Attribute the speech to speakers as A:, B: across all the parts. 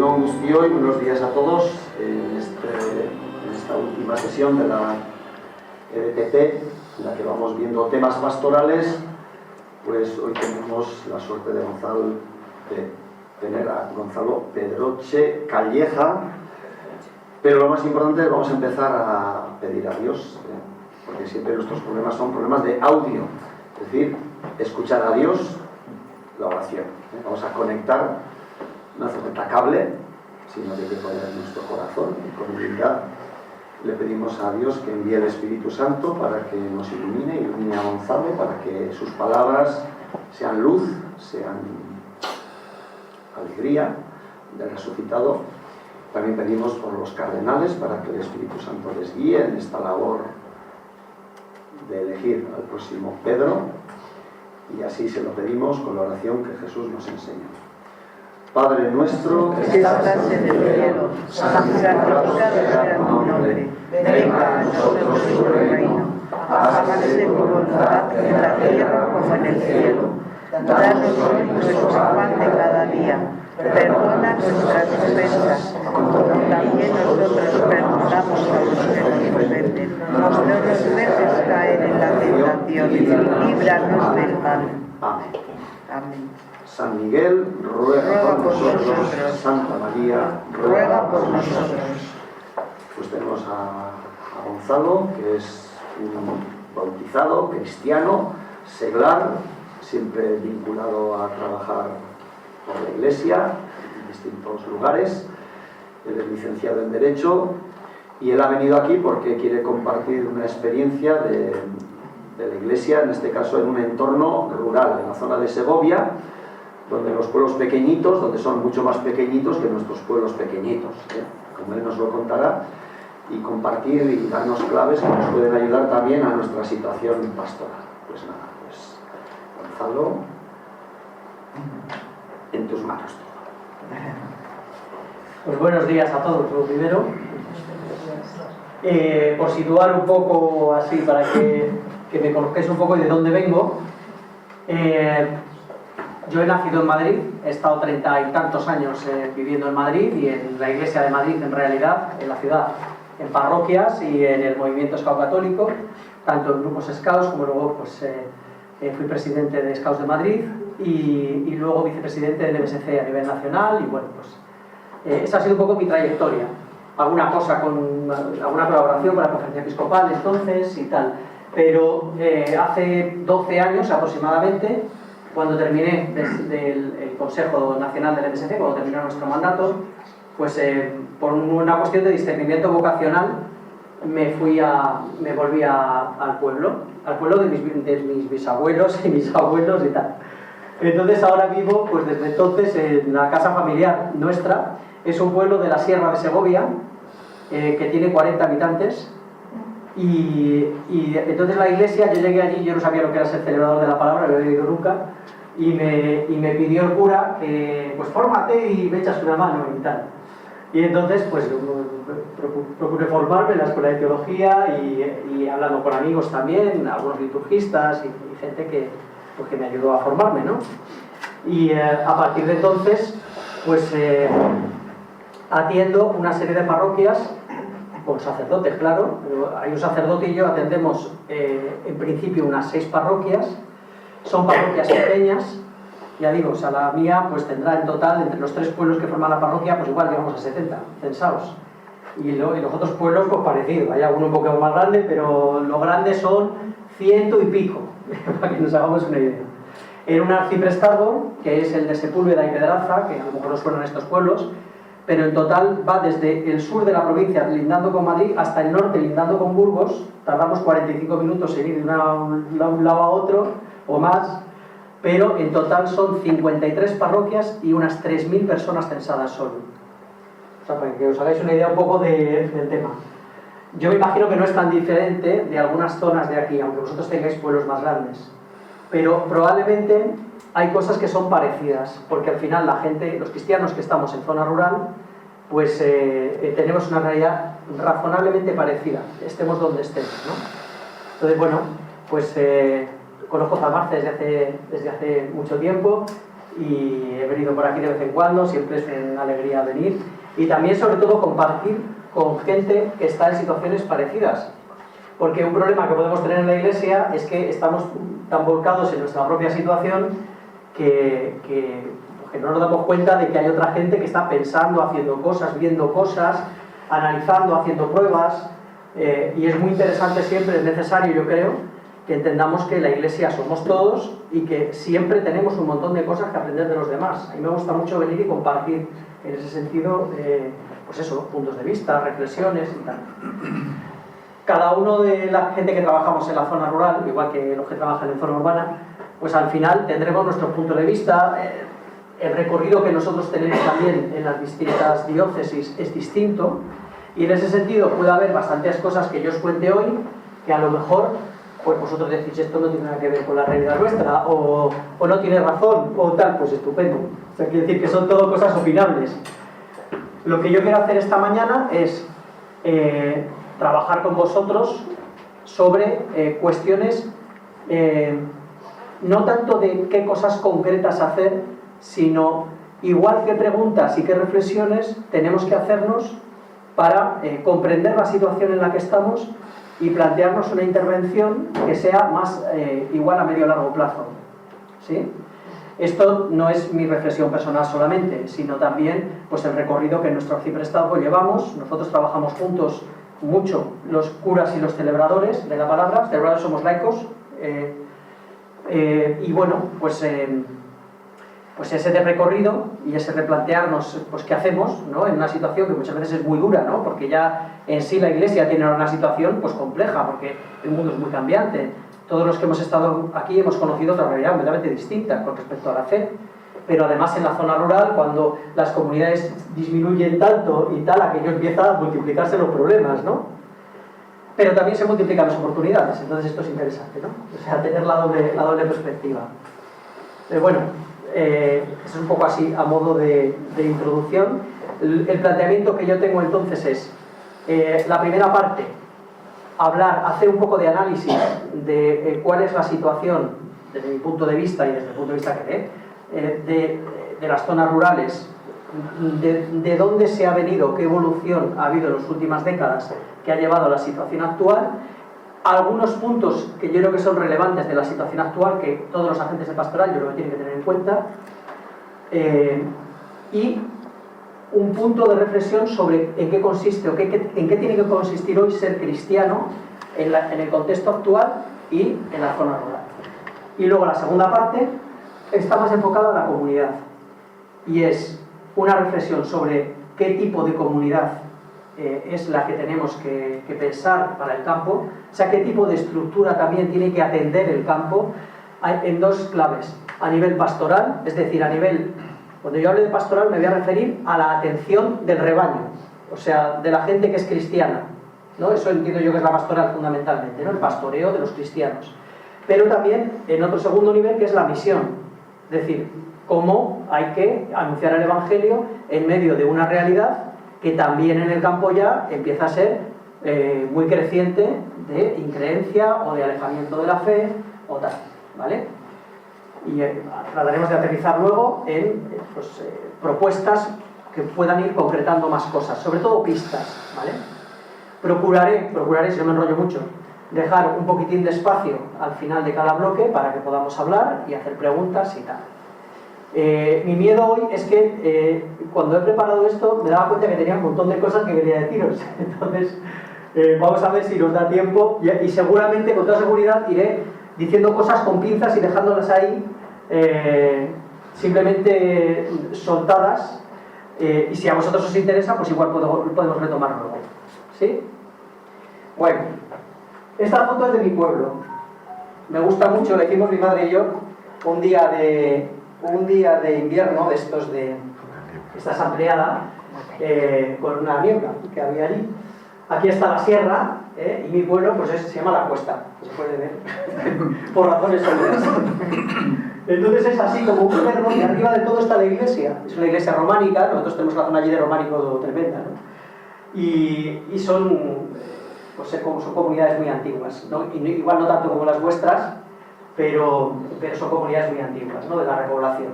A: Egunon Guztioi, buenos días a todos. En esta última sesión de la EDTP, en la que vamos viendo temas pastorales, pues hoy tenemos la suerte de tener a Gonzalo Pedroche Calleja, pero lo más importante, vamos a empezar a pedir a Dios, porque siempre nuestros problemas son problemas de audio, es decir, escuchar a Dios, la oración. Vamos a conectar, no hace falta cable, sino que hay que poner en nuestro corazón y con humildad le pedimos a Dios que envíe el Espíritu Santo para que nos ilumine a Gonzalo, para que sus palabras sean luz, sean alegría del resucitado. También pedimos por los cardenales para que el Espíritu Santo les guíe en esta labor de elegir al próximo Pedro, y así se lo pedimos con la oración que Jesús nos enseñó. Padre nuestro
B: que estás en el cielo, santificado sea tu nombre, venga a nosotros tu reino, hágase tu voluntad en la tierra como en el cielo. Danos hoy nuestro pan de cada día, perdona nuestras ofensas, como también nosotros perdonamos a los que nos ofenden. No nos dejes caer en la tentación, líbranos del mal.
A: Amén.
B: Amén.
A: San Miguel, ruega por nosotros. Santa María,
B: ruega por nosotros.
A: Pues tenemos a Gonzalo, que es un bautizado, cristiano, seglar, siempre vinculado a trabajar por la Iglesia en distintos lugares. Él es licenciado en Derecho y él ha venido aquí porque quiere compartir una experiencia de la Iglesia, en este caso en un entorno rural, en la zona de Segovia, donde los pueblos pequeñitos, donde son mucho más pequeñitos que nuestros pueblos pequeñitos, como él nos lo contará, y compartir y darnos claves que nos pueden ayudar también a nuestra situación pastoral. Pues nada, pues Gonzalo, en tus manos todo.
C: Pues buenos días a todos, lo primero. Por situar un poco así, para que me conozcáis un poco de dónde vengo. Yo he nacido en Madrid, he estado 30 y tantos años viviendo en Madrid y en la Iglesia de Madrid en realidad, en la ciudad, en parroquias y en el movimiento Scout católico, tanto en grupos Scouts como luego pues, fui presidente de Scouts de Madrid y luego vicepresidente del MSC a nivel nacional y bueno, pues esa ha sido un poco mi trayectoria. Alguna cosa alguna colaboración con la Conferencia Episcopal entonces y tal, pero hace 12 años aproximadamente, cuando terminé el Consejo Nacional del MSC, cuando terminó nuestro mandato, pues por una cuestión de discernimiento vocacional me volví al pueblo de mis bisabuelos y mis abuelos y tal. Entonces ahora vivo, pues desde entonces, en la casa familiar nuestra. Es un pueblo de la Sierra de Segovia, que tiene 40 habitantes. Y entonces la iglesia, yo llegué allí, yo no sabía lo que era ser celebrador de la palabra, no lo había oído nunca, y me pidió el cura que pues fórmate y me echas una mano y tal. Y entonces pues procuré formarme en la escuela de teología y hablando con amigos también, algunos liturgistas y gente que me ayudó a formarme, ¿no? Y a partir de entonces pues atiendo una serie de parroquias con sacerdotes, claro. Hay un sacerdote y yo atendemos en principio unas 6 parroquias. Son parroquias pequeñas, ya digo, o sea, la mía pues tendrá en total, entre los 3 pueblos que forman la parroquia, pues igual llegamos a 70 censados. Y los otros pueblos pues parecido, hay alguno un poco más grande, pero lo grande son 100 y pico, para que nos hagamos una idea. En un arciprestazgo, que es el de Sepúlveda y Pedraza, que a lo mejor os suenan estos pueblos, pero en total va desde el sur de la provincia, lindando con Madrid, hasta el norte, lindando con Burgos. Tardamos 45 minutos en ir de un lado a otro, o más, pero en total son 53 parroquias y unas 3.000 personas censadas solo. O sea, para que os hagáis una idea un poco del tema. Yo me imagino que no es tan diferente de algunas zonas de aquí, aunque vosotros tengáis pueblos más grandes. Pero probablemente hay cosas que son parecidas, porque al final la gente, los cristianos que estamos en zona rural, pues tenemos una realidad razonablemente parecida, estemos donde estemos, ¿no? Entonces, bueno, pues conozco Zamarce desde hace mucho tiempo. y he venido por aquí de vez en cuando, siempre es una alegría venir, y también sobre todo compartir con gente que está en situaciones parecidas, porque un problema que podemos tener en la Iglesia es que estamos tan volcados en nuestra propia situación que no nos damos cuenta de que hay otra gente que está pensando, haciendo cosas, viendo cosas, analizando, haciendo pruebas, y es muy interesante siempre, es necesario, yo creo, que entendamos que la Iglesia somos todos y que siempre tenemos un montón de cosas que aprender de los demás. A mí me gusta mucho venir y compartir en ese sentido, pues eso, puntos de vista, reflexiones y tal. Cada uno de la gente que trabajamos en la zona rural, igual que los que trabajan en zona urbana, pues al final tendremos nuestro punto de vista. El recorrido que nosotros tenemos también en las distintas diócesis es distinto, y en ese sentido puede haber bastantes cosas que yo os cuente hoy que a lo mejor pues vosotros decís esto no tiene nada que ver con la realidad nuestra, o no tiene razón, o tal, pues estupendo. O sea, quiere decir que son todo cosas opinables. Lo que yo quiero hacer esta mañana es trabajar con vosotros sobre cuestiones no tanto de qué cosas concretas hacer, sino igual qué preguntas y qué reflexiones tenemos que hacernos para comprender la situación en la que estamos y plantearnos una intervención que sea más igual a medio o largo plazo. ¿Sí? Esto no es mi reflexión personal solamente, sino también pues, el recorrido que en nuestro arciprestazgo llevamos. Nosotros trabajamos juntos mucho, los curas y los celebradores de la palabra. Celebradores somos laicos. Y bueno, pues ese de recorrido y ese replantearnos pues qué hacemos, ¿no? En una situación que muchas veces es muy dura, ¿no? Porque ya en sí la Iglesia tiene una situación pues compleja, porque el mundo es muy cambiante. Todos los que hemos estado aquí hemos conocido otra realidad completamente distinta con respecto a la fe, pero además en la zona rural, cuando las comunidades disminuyen tanto y tal, aquello empieza a multiplicarse los problemas, ¿no? Pero también se multiplican las oportunidades, entonces esto es interesante, ¿no? O sea, tener la doble perspectiva. Bueno, eso es un poco así a modo de introducción. El planteamiento que yo tengo entonces es la primera parte, hacer un poco de análisis de cuál es la situación desde mi punto de vista y desde el punto de vista que de las zonas rurales, de dónde se ha venido, qué evolución ha habido en las últimas décadas que ha llevado a la situación actual, algunos puntos que yo creo que son relevantes de la situación actual, que todos los agentes de pastoral yo creo que tienen que tener en cuenta, y un punto de reflexión sobre en qué consiste o en qué tiene que consistir hoy ser cristiano en el contexto actual y en la zona rural. Y luego la segunda parte está más enfocada a la comunidad, y es una reflexión sobre qué tipo de comunidad es la que tenemos que pensar para el campo, o sea, qué tipo de estructura también tiene que atender el campo en dos claves: a nivel pastoral, es decir, cuando yo hable de pastoral me voy a referir a la atención del rebaño, o sea, de la gente que es cristiana, ¿no? Eso entiendo yo que es la pastoral fundamentalmente, ¿no? El pastoreo de los cristianos. Pero también en otro segundo nivel, que es la misión, es decir, cómo hay que anunciar el Evangelio en medio de una realidad que también en el campo ya empieza a ser muy creciente de increencia o de alejamiento de la fe o tal, ¿vale? Y trataremos de aterrizar luego en propuestas que puedan ir concretando más cosas, sobre todo pistas, ¿vale? Procuraré, si no me enrollo mucho, dejar un poquitín de espacio al final de cada bloque para que podamos hablar y hacer preguntas y tal. Mi miedo hoy es que cuando he preparado esto me daba cuenta que tenía un montón de cosas que quería deciros. Entonces vamos a ver si nos da tiempo y seguramente, con toda seguridad, iré diciendo cosas con pinzas y dejándolas ahí simplemente soltadas, y si a vosotros os interesa pues igual podemos retomarlo luego. ¿Sí? Bueno, esta foto es de mi pueblo, me gusta mucho, la hicimos mi madre y yo un día de invierno, de esta asambleada, con una niebla que había allí. Aquí está la sierra, y mi pueblo pues se llama La Cuesta, se puede ver, por razones obvias. Entonces es así como un cerro, y arriba de todo está la iglesia. Es una iglesia románica, nosotros tenemos la zona allí de románico tremenda, ¿no? Y son comunidades muy antiguas, ¿no? Igual no tanto como las vuestras, pero son comunidades muy antiguas, ¿no? De la repoblación.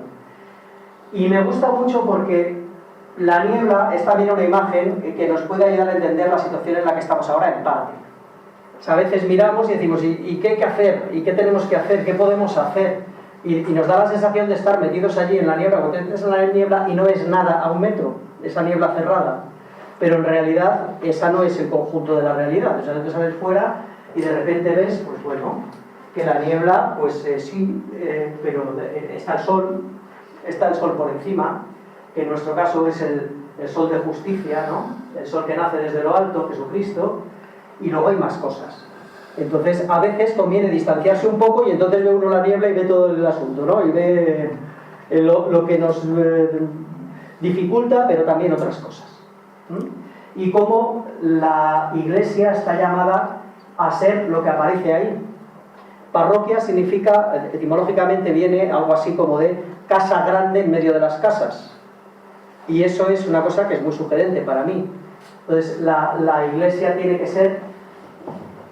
C: Y me gusta mucho porque la niebla es también una imagen que nos puede ayudar a entender la situación en la que estamos ahora en parte. O sea, a veces miramos y decimos, ¿y qué hay que hacer? ¿Y qué tenemos que hacer? ¿Qué podemos hacer? Y nos da la sensación de estar metidos allí en la niebla, cuando te metes en la niebla y no es nada a un metro, esa niebla cerrada. Pero en realidad esa no es el conjunto de la realidad. O sea, tú sales fuera y de repente ves, pues bueno, que la niebla, pues sí, pero está el sol por encima, que en nuestro caso es el sol de justicia, ¿no? El sol que nace desde lo alto, Jesucristo, y luego hay más cosas. Entonces, a veces conviene distanciarse un poco y entonces ve uno la niebla y ve todo el asunto, ¿no? Y ve lo que nos dificulta, pero también otras cosas. Y cómo la Iglesia está llamada a ser lo que aparece ahí. Parroquia significa, etimológicamente viene algo así como de casa grande en medio de las casas. Y eso es una cosa que es muy sugerente para mí. Entonces, la Iglesia tiene que ser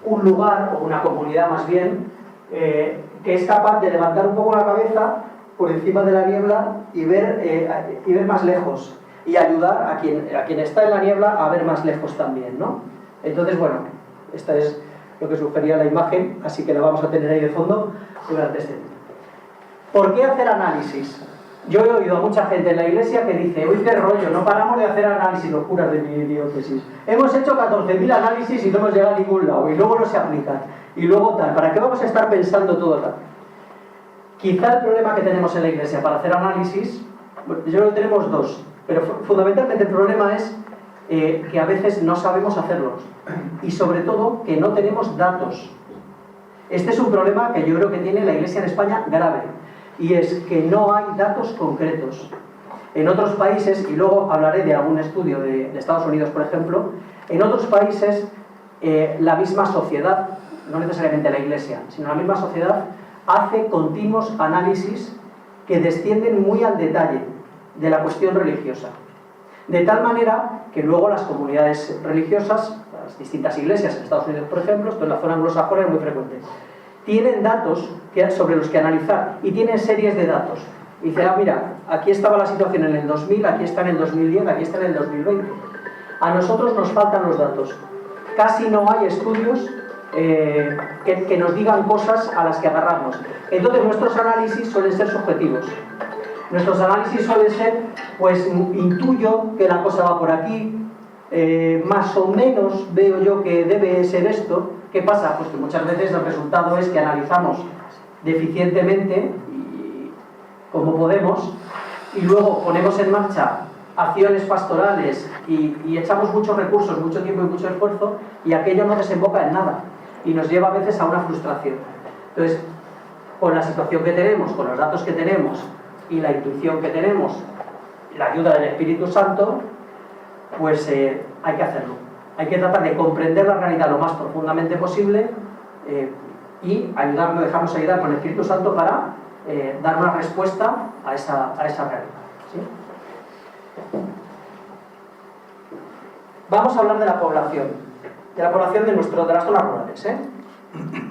C: un lugar, o una comunidad más bien, que es capaz de levantar un poco la cabeza por encima de la niebla y ver más lejos, y ayudar a quien está en la niebla a ver más lejos también, ¿no? Entonces, bueno, esta es lo que sugería la imagen, así que la vamos a tener ahí de fondo durante este tiempo. ¿Por qué hacer análisis? Yo he oído a mucha gente en la iglesia que dice, uy, qué rollo, no paramos de hacer análisis, los curas de mi diócesis. Hemos hecho 14.000 análisis y no hemos llegado a ningún lado, y luego no se aplican, y luego tal. ¿Para qué vamos a estar pensando todo tal? Quizá el problema que tenemos en la iglesia para hacer análisis, yo creo que tenemos dos, pero fundamentalmente el problema es que a veces no sabemos hacerlos, y sobre todo que no tenemos datos. Este es un problema que yo creo que tiene la iglesia en España grave. Y es que no hay datos concretos. En otros países, y luego hablaré de algún estudio de Estados Unidos, por ejemplo, en otros países la misma sociedad, no necesariamente la Iglesia, sino la misma sociedad, hace continuos análisis que descienden muy al detalle de la cuestión religiosa. De tal manera que luego las comunidades religiosas, las distintas iglesias en Estados Unidos, por ejemplo, esto en la zona anglosajona es muy frecuente, tienen datos sobre los que analizar y tienen series de datos. Y dice, mira, aquí estaba la situación en el 2000, aquí está en el 2010, aquí está en el 2020. A nosotros nos faltan los datos. Casi no hay estudios que nos digan cosas a las que agarrarnos. Entonces nuestros análisis suelen ser subjetivos. Nuestros análisis suelen ser, pues intuyo que la cosa va por aquí, más o menos veo yo que debe ser esto. ¿Qué pasa? Pues que muchas veces el resultado es que analizamos deficientemente, y como podemos, y luego ponemos en marcha acciones pastorales y echamos muchos recursos, mucho tiempo y mucho esfuerzo, y aquello no desemboca en nada y nos lleva a veces a una frustración. Entonces, con la situación que tenemos, con los datos que tenemos y la intuición que tenemos, la ayuda del Espíritu Santo, pues hay que hacerlo. Hay que tratar de comprender la realidad lo más profundamente posible y dejarnos ayudar con el Espíritu Santo para dar una respuesta a esa realidad. ¿Sí? Vamos a hablar de la población de las zonas rurales.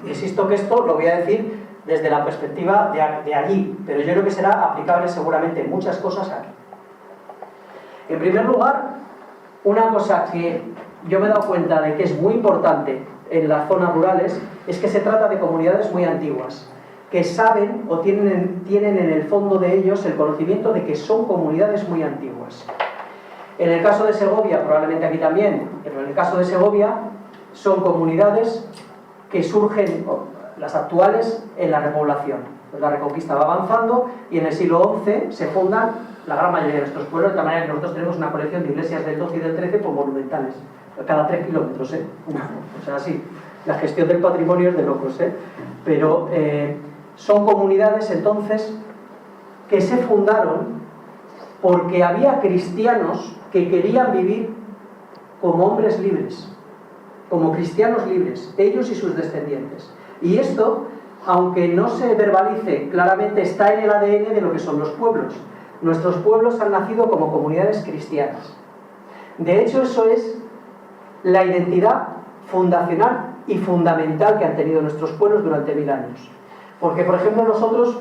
C: Insisto que esto lo voy a decir desde la perspectiva de allí, pero yo creo que será aplicable seguramente en muchas cosas aquí. En primer lugar, una cosa que yo me he dado cuenta de que es muy importante en las zonas rurales es que se trata de comunidades muy antiguas, que saben o tienen en el fondo de ellos el conocimiento de que son comunidades muy antiguas. En el caso de Segovia, probablemente aquí también, pero en el caso de Segovia son comunidades que surgen, las actuales, en la repoblación. Pues la Reconquista va avanzando y en el siglo XI se fundan la gran mayoría de nuestros pueblos, de tal manera que nosotros tenemos una colección de iglesias del XII y del XIII pues monumentales, cada 3 kilómetros, o sea, sí, la gestión del patrimonio es de locos, pero son comunidades entonces que se fundaron porque había cristianos que querían vivir como hombres libres, como cristianos libres, ellos y sus descendientes. Y esto, aunque no se verbalice claramente, está en el ADN de lo que son los pueblos. Nuestros pueblos han nacido como comunidades cristianas. De hecho, eso es la identidad fundacional y fundamental que han tenido nuestros pueblos durante 1000 años. Porque, por ejemplo, nosotros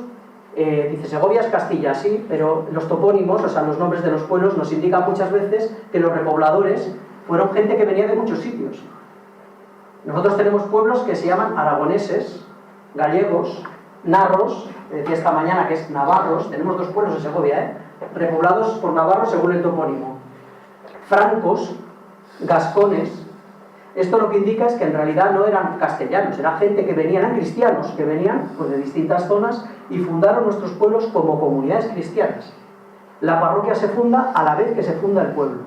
C: Dice, Segovia es Castilla, sí, pero los topónimos, o sea, los nombres de los pueblos nos indican muchas veces que los repobladores fueron gente que venía de muchos sitios. Nosotros tenemos pueblos que se llaman aragoneses, gallegos, narros, decía esta mañana que es navarros, tenemos 2 pueblos en Segovia, repoblados por navarros según el topónimo. Francos, gascones. Esto lo que indica es que en realidad no eran castellanos, era gente que venían, eran cristianos, que venían pues, de distintas zonas y fundaron nuestros pueblos como comunidades cristianas. La parroquia se funda a la vez que se funda el pueblo.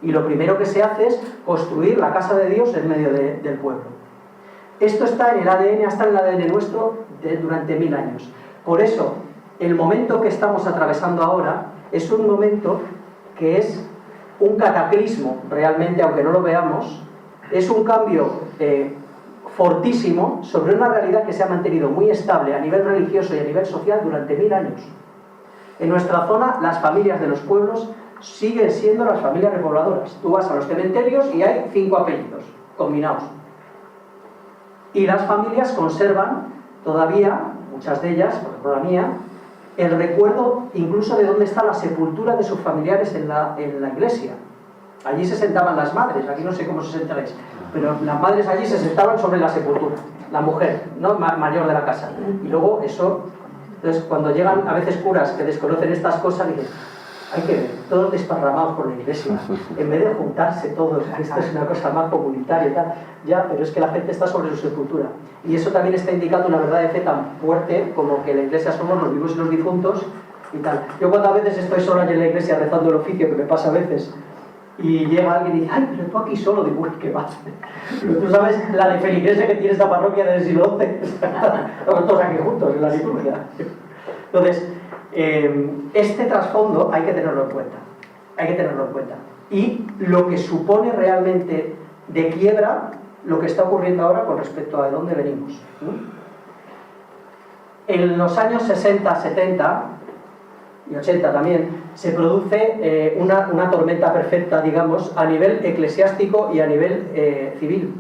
C: Y lo primero que se hace es construir la casa de Dios en medio del pueblo. Esto está en el ADN, está en el ADN nuestro durante 1000 años. Por eso, el momento que estamos atravesando ahora es un momento que es un cataclismo, realmente, aunque no lo veamos. Es un cambio fortísimo sobre una realidad que se ha mantenido muy estable a nivel religioso y a nivel social durante 1000 años. En nuestra zona, las familias de los pueblos siguen siendo las familias repobladoras. Tú vas a los cementerios y hay 5 apellidos combinados. Y las familias conservan todavía, muchas de ellas, por ejemplo la mía, el recuerdo incluso de dónde está la sepultura de sus familiares en la iglesia. Allí se sentaban las madres, aquí no sé cómo se sentaréis, pero las madres allí se sentaban sobre la sepultura, la mujer, ¿no? Mayor de la casa. Y luego eso, entonces cuando llegan a veces curas que desconocen estas cosas, dicen, hay que ver, todos desparramados por la iglesia, en vez de juntarse todos, esto es una cosa más comunitaria y tal, ya, pero es que la gente está sobre su sepultura. Y eso también está indicando una verdad de fe tan fuerte como que la iglesia somos los vivos y los difuntos y tal. Yo cuando a veces estoy sola en la iglesia rezando el oficio, que me pasa a veces, y llega alguien y dice, ay, pero tú aquí solo, digo, uy, qué vas. Pero tú sabes la de feligresia que tiene esta parroquia desde el siglo XI. Estamos todos aquí juntos en la liturgia. Entonces, este trasfondo hay que tenerlo en cuenta. Hay que tenerlo en cuenta. Y lo que supone realmente de quiebra lo que está ocurriendo ahora con respecto a de dónde venimos. En los años 60, 70 y 80 también, se produce una tormenta perfecta, digamos, a nivel eclesiástico y a nivel civil.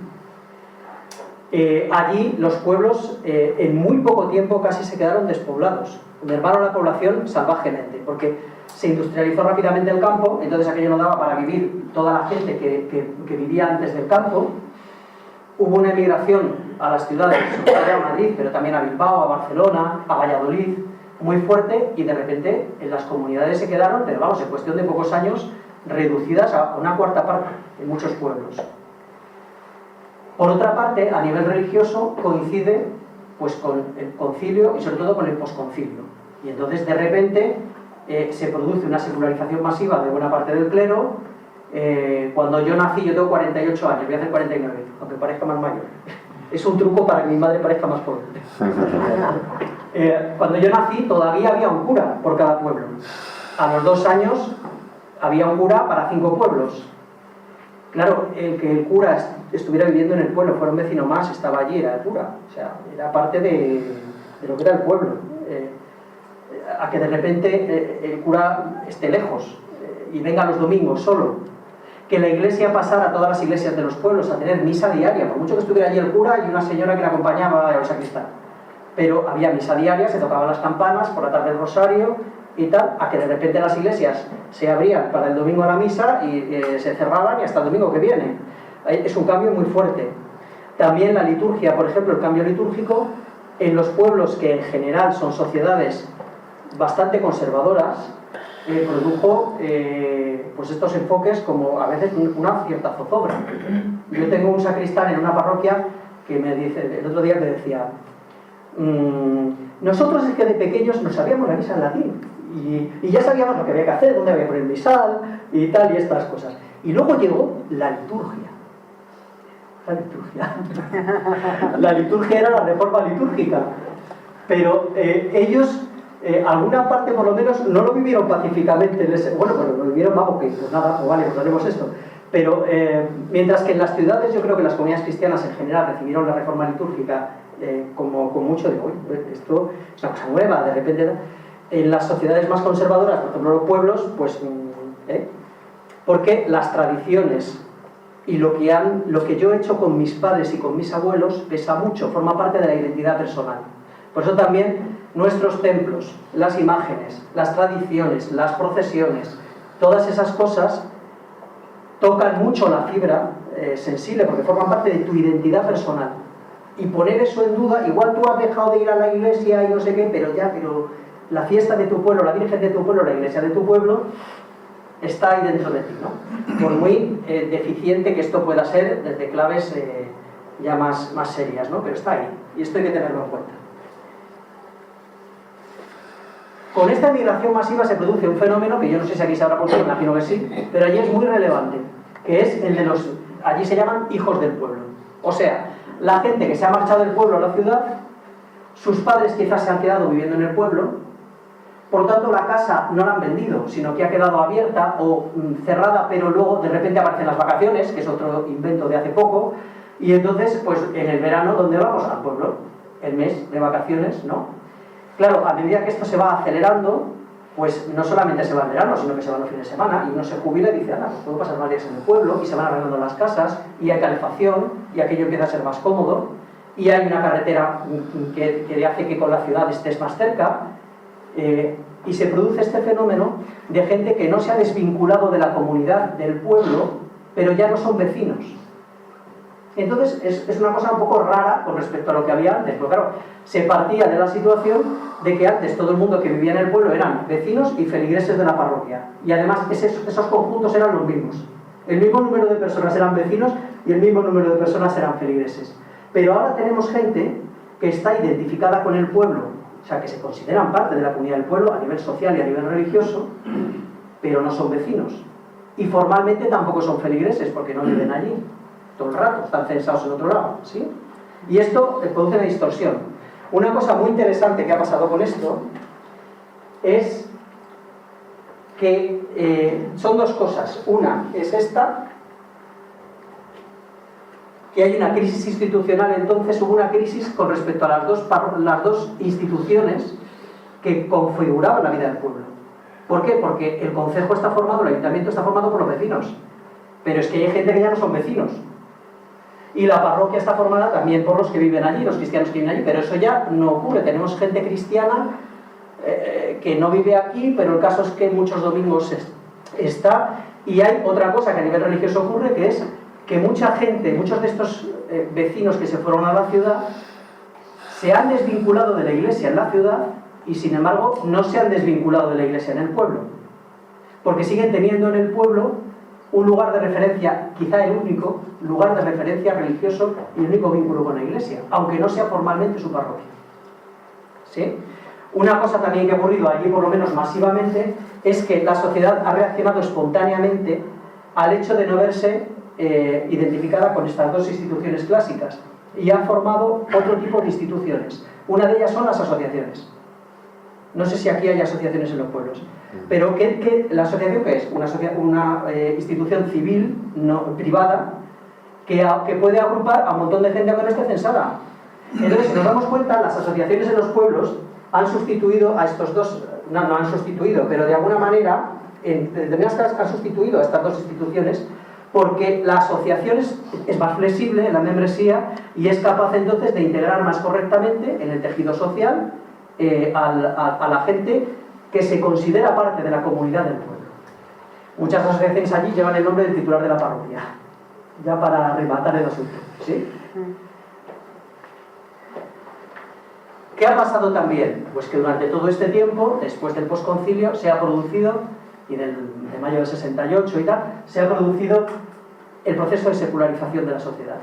C: Allí los pueblos en muy poco tiempo casi se quedaron despoblados, mermaron la población salvajemente, porque se industrializó rápidamente el campo, entonces aquello no daba para vivir toda la gente que vivía antes del campo. Hubo una emigración a las ciudades, sobre todo a Madrid, pero también a Bilbao, a Barcelona, a Valladolid, muy fuerte, y de repente en las comunidades se quedaron, pero vamos, en cuestión de pocos años, reducidas a una cuarta parte en muchos pueblos. Por otra parte, a nivel religioso coincide pues con el concilio y sobre todo con el posconcilio. Y entonces de repente se produce una secularización masiva de buena parte del clero. Cuando yo nací, yo tengo 48 años, voy a hacer 49, aunque parezca más mayor. Es un truco para que mi madre parezca más joven. Cuando yo nací todavía había un cura por cada pueblo. A los 2 años había un cura para 5 pueblos. Claro, el que el cura estuviera viviendo en el pueblo, fuera un vecino más, estaba allí, era el cura. O sea, era parte de lo que era el pueblo. A que de repente el cura esté lejos y venga los domingos solo. Que la iglesia pasara a todas las iglesias de los pueblos a tener misa diaria, por mucho que estuviera allí el cura y una señora que le acompañaba al sacristán. Pero había misa diaria, se tocaban las campanas, por la tarde el rosario y tal, a que de repente las iglesias se abrían para el domingo a la misa y se cerraban y hasta el domingo que viene. Es un cambio muy fuerte. También la liturgia, por ejemplo, el cambio litúrgico en los pueblos que en general son sociedades bastante conservadoras, produjo pues estos enfoques como a veces una cierta zozobra. Yo tengo un sacristán en una parroquia que me dice, el otro día me decía, nosotros es que de pequeños nos sabíamos la misa en latín y ya sabíamos lo que había que hacer, dónde había que poner el misal y tal y estas cosas. Y luego llegó la liturgia. La liturgia era la reforma litúrgica, pero ellos alguna parte por lo menos no lo vivieron pacíficamente. Bueno, pero lo vivieron más porque pues nada, pues vale, pues haremos esto. Pero mientras que en las ciudades yo creo que las comunidades cristianas en general recibieron la reforma litúrgica como con mucho de, oye, esto es una cosa nueva, de repente. En las sociedades más conservadoras, por ejemplo los pueblos, pues porque las tradiciones y lo que yo he hecho con mis padres y con mis abuelos pesa mucho, forma parte de la identidad personal. Por eso también nuestros templos, las imágenes, las tradiciones, las procesiones, todas esas cosas tocan mucho la fibra sensible porque forman parte de tu identidad personal. Y poner eso en duda, igual tú has dejado de ir a la iglesia y no sé qué, pero la fiesta de tu pueblo, la Virgen de tu pueblo, la iglesia de tu pueblo, está ahí dentro de ti, ¿no? Por muy deficiente que esto pueda ser, desde claves ya más serias, ¿no? Pero está ahí, y esto hay que tenerlo en cuenta. Con esta migración masiva se produce un fenómeno que yo no sé si aquí se habrá producido, imagino que sí, pero allí es muy relevante, que es el de allí se llaman hijos del pueblo. O sea, la gente que se ha marchado del pueblo a la ciudad, sus padres quizás se han quedado viviendo en el pueblo, por lo tanto la casa no la han vendido, sino que ha quedado abierta o cerrada, pero luego de repente aparecen las vacaciones, que es otro invento de hace poco, y entonces, pues en el verano, ¿dónde vamos? Al pueblo, el mes de vacaciones, ¿no? Claro, a medida que esto se va acelerando, pues no solamente se va el verano, sino que se van los fines de semana, y uno se jubila y dice, pues puedo pasar más días en el pueblo, y se van arreglando las casas, y hay calefacción, y aquello empieza a ser más cómodo, y hay una carretera que hace que con la ciudad estés más cerca, y se produce este fenómeno de gente que no se ha desvinculado de la comunidad del pueblo, pero ya no son vecinos. Entonces es una cosa un poco rara con respecto a lo que había antes, porque claro, se partía de la situación de que antes todo el mundo que vivía en el pueblo eran vecinos y feligreses de la parroquia, y además esos conjuntos eran los mismos. El mismo número de personas eran vecinos y el mismo número de personas eran feligreses. Pero ahora tenemos gente que está identificada con el pueblo, o sea, que se consideran parte de la comunidad del pueblo a nivel social y a nivel religioso, pero no son vecinos. Y formalmente tampoco son feligreses porque no viven allí todo el rato, están censados en otro lado, ¿sí? Y esto produce una distorsión. Una cosa muy interesante que ha pasado con esto es que son dos cosas. Una es esta, que hay una crisis institucional. Entonces hubo una crisis con respecto a las dos instituciones que configuraban la vida del pueblo. ¿Por qué? Porque el concejo está formado, el ayuntamiento está formado por los vecinos, pero es que hay gente que ya no son vecinos. Y la parroquia está formada también por los que viven allí, los cristianos que viven allí, pero eso ya no ocurre. Tenemos gente cristiana que no vive aquí, pero el caso es que muchos domingos está. Y hay otra cosa que a nivel religioso ocurre, que es que mucha gente, muchos de estos vecinos que se fueron a la ciudad, se han desvinculado de la iglesia en la ciudad y sin embargo no se han desvinculado de la iglesia en el pueblo. Porque siguen teniendo en el pueblo un lugar de referencia, quizá el único lugar de referencia religioso y el único vínculo con la iglesia, aunque no sea formalmente su parroquia. ¿Sí? Una cosa también que ha ocurrido allí, por lo menos masivamente, es que la sociedad ha reaccionado espontáneamente al hecho de no verse identificada con estas dos instituciones clásicas y ha formado otro tipo de instituciones. Una de ellas son las asociaciones. No sé si aquí hay asociaciones en los pueblos, pero ¿la asociación qué es? Una institución civil, privada, que puede agrupar a un montón de gente que no esté censada. Entonces, si nos damos cuenta, las asociaciones en los pueblos han sustituido a estos dos, no han sustituido, pero de alguna manera, en determinadas casos han sustituido a estas dos instituciones, porque la asociación es más flexible en la membresía y es capaz entonces de integrar más correctamente en el tejido social a la gente que se considera parte de la comunidad del pueblo. Muchas asociaciones allí llevan el nombre del titular de la parroquia, ya para rematar el asunto, ¿sí? ¿Qué ha pasado también? Pues que durante todo este tiempo, después del posconcilio, se ha producido, y de mayo del 68 y tal, se ha producido el proceso de secularización de la sociedad.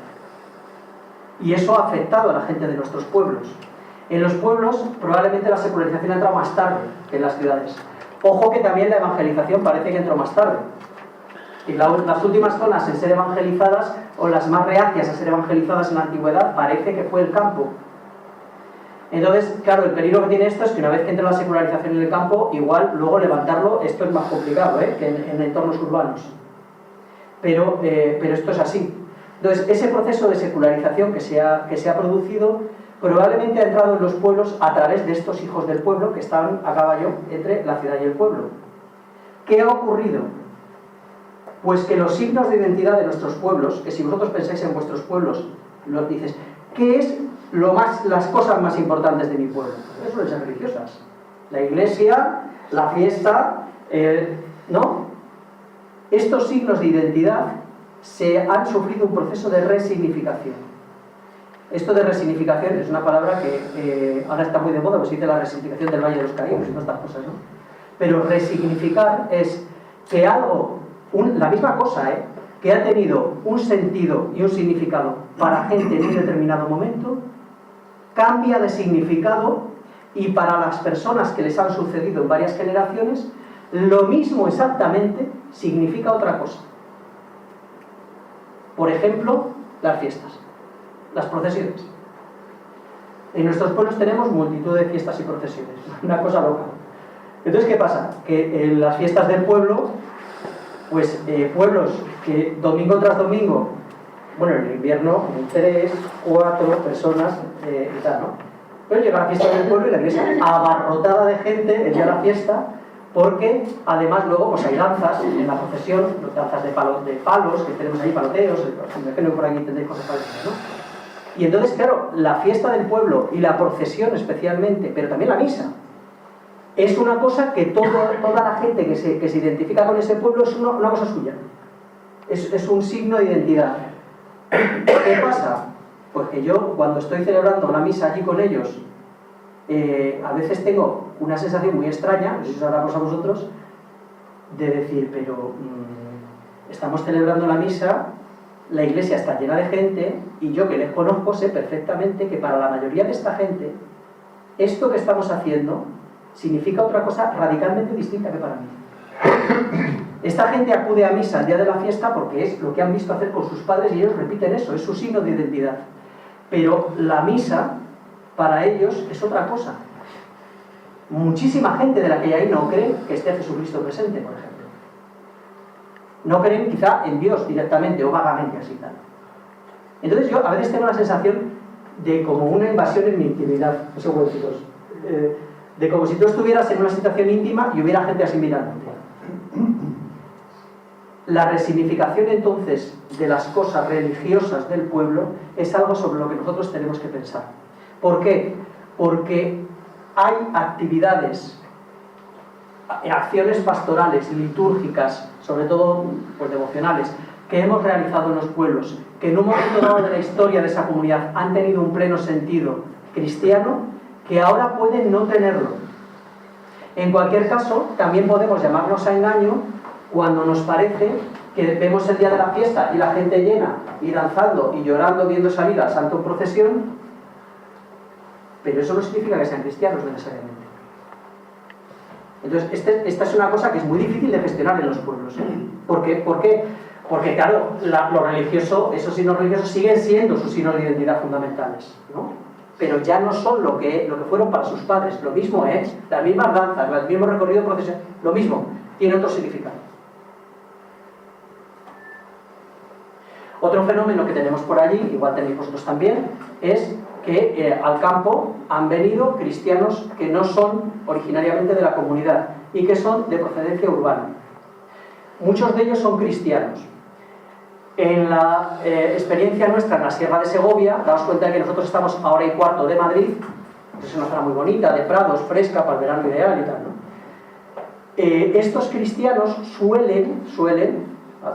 C: Y eso ha afectado a la gente de nuestros pueblos. En los pueblos probablemente la secularización ha entrado más tarde que en las ciudades. Ojo que también la evangelización parece que entró más tarde. Y las últimas zonas en ser evangelizadas, o las más reacias a ser evangelizadas en la antigüedad, parece que fue el campo. Entonces, claro, el peligro que tiene esto es que una vez que entra la secularización en el campo, igual luego levantarlo, esto es más complicado que en entornos urbanos. Pero esto es así. Entonces, ese proceso de secularización que se ha producido probablemente ha entrado en los pueblos a través de estos hijos del pueblo que están a caballo entre la ciudad y el pueblo. ¿Qué ha ocurrido? Pues que los signos de identidad de nuestros pueblos, que si vosotros pensáis en vuestros pueblos, dices, ¿qué es las cosas más importantes de mi pueblo? Eso suelen ser religiosas. La iglesia, la fiesta, ¿no? Estos signos de identidad se han sufrido un proceso de resignificación. Esto de resignificación es una palabra que ahora está muy de moda, pues se dice la resignificación del Valle de los Caídos y todas estas cosas, ¿no? Pero resignificar es que algo, la misma cosa, que ha tenido un sentido y un significado para gente en un determinado momento, cambia de significado, y para las personas que les han sucedido en varias generaciones, lo mismo exactamente significa otra cosa. Por ejemplo, las fiestas, las procesiones. En nuestros pueblos tenemos multitud de fiestas y procesiones, una cosa loca. Entonces, ¿qué pasa? Que en las fiestas del pueblo, pues pueblos que domingo tras domingo, bueno, en el invierno, 3, 4 personas y tal, ¿no? Pero llega la fiesta del pueblo y la iglesia abarrotada de gente el día de la fiesta, porque además luego pues hay danzas en la procesión, danzas de palos que tenemos ahí, paloteos, imagino que por aquí tendréis cosas parecidas, ¿no? Y entonces, claro, la fiesta del pueblo y la procesión especialmente, pero también la misa, es una cosa que toda la gente que se identifica con ese pueblo es una cosa suya. Es un signo de identidad. ¿Qué pasa? Pues que yo, cuando estoy celebrando la misa allí con ellos, a veces tengo una sensación muy extraña, no sé si os habrá pasado a vosotros, de decir, pero estamos celebrando la misa, la iglesia está llena de gente, y yo que les conozco sé perfectamente que para la mayoría de esta gente, esto que estamos haciendo significa otra cosa radicalmente distinta que para mí. Esta gente acude a misa el día de la fiesta porque es lo que han visto hacer con sus padres y ellos repiten eso, es su signo de identidad. Pero la misa, para ellos, es otra cosa. Muchísima gente de la que hay no cree que esté Jesucristo presente, por ejemplo. No creen quizá en Dios directamente o vagamente así tal. Entonces yo a veces tengo la sensación de como una invasión en mi intimidad, esos huesitos. De como si tú estuvieras en una situación íntima y hubiera gente así mirándote. La resignificación entonces de las cosas religiosas del pueblo es algo sobre lo que nosotros tenemos que pensar. ¿Por qué? Porque hay actividades, acciones pastorales, litúrgicas, sobre todo pues, devocionales, que hemos realizado en los pueblos, que en un momento dado de la historia de esa comunidad han tenido un pleno sentido cristiano, que ahora pueden no tenerlo. En cualquier caso, también podemos llamarnos a engaño cuando nos parece que vemos el día de la fiesta y la gente llena, y danzando y llorando viendo salir al santo en procesión, pero eso no significa que sean cristianos necesariamente. Entonces, esta es una cosa que es muy difícil de gestionar en los pueblos. ¿Por qué? Porque claro, lo religioso, esos signos religiosos siguen siendo sus signos de identidad fundamentales, ¿no? Pero ya no son lo que fueron para sus padres. Lo mismo es, las mismas danzas, el mismo recorrido de procesión, lo mismo, tiene otro significado. Otro fenómeno que tenemos por allí, igual tenéis vosotros también, es que al campo han venido cristianos que no son originariamente de la comunidad y que son de procedencia urbana. Muchos de ellos son cristianos. En la experiencia nuestra en la Sierra de Segovia, daos cuenta de que nosotros estamos a 1:15 de Madrid, es una zona muy bonita, de prados, fresca, para el verano ideal y tal, ¿no? Estos cristianos suelen,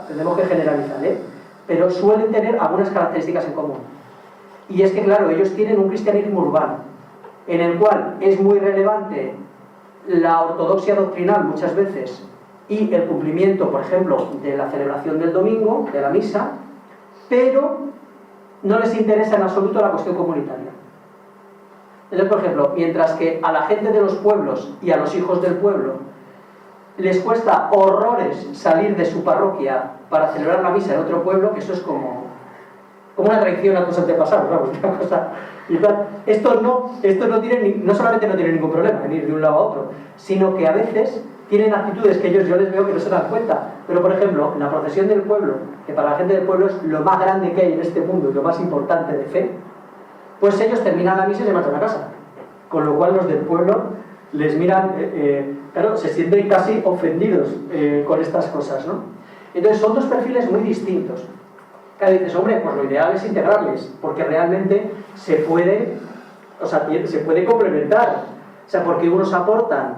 C: tenemos que generalizar, pero suelen tener algunas características en común. Y es que, claro, ellos tienen un cristianismo urbano, en el cual es muy relevante la ortodoxia doctrinal muchas veces y el cumplimiento, por ejemplo, de la celebración del domingo, de la misa, pero no les interesa en absoluto la cuestión comunitaria. Entonces, por ejemplo, mientras que a la gente de los pueblos y a los hijos del pueblo les cuesta horrores salir de su parroquia para celebrar la misa en otro pueblo, que eso es como una traición a tus antepasados, vamos, una cosa y tal. Esto no solamente no tiene ningún problema en ir de un lado a otro, sino que a veces tienen actitudes que yo les veo que no se dan cuenta. Pero, por ejemplo, en la procesión del pueblo, que para la gente del pueblo es lo más grande que hay en este mundo y lo más importante de fe, pues ellos terminan la misa y se marchan a casa. Con lo cual los del pueblo les miran, claro, se sienten casi ofendidos con estas cosas, ¿no? Entonces son dos perfiles muy distintos. Claro, dices, hombre, pues lo ideal es integrarles, porque realmente se puede complementar. O sea, porque unos aportan,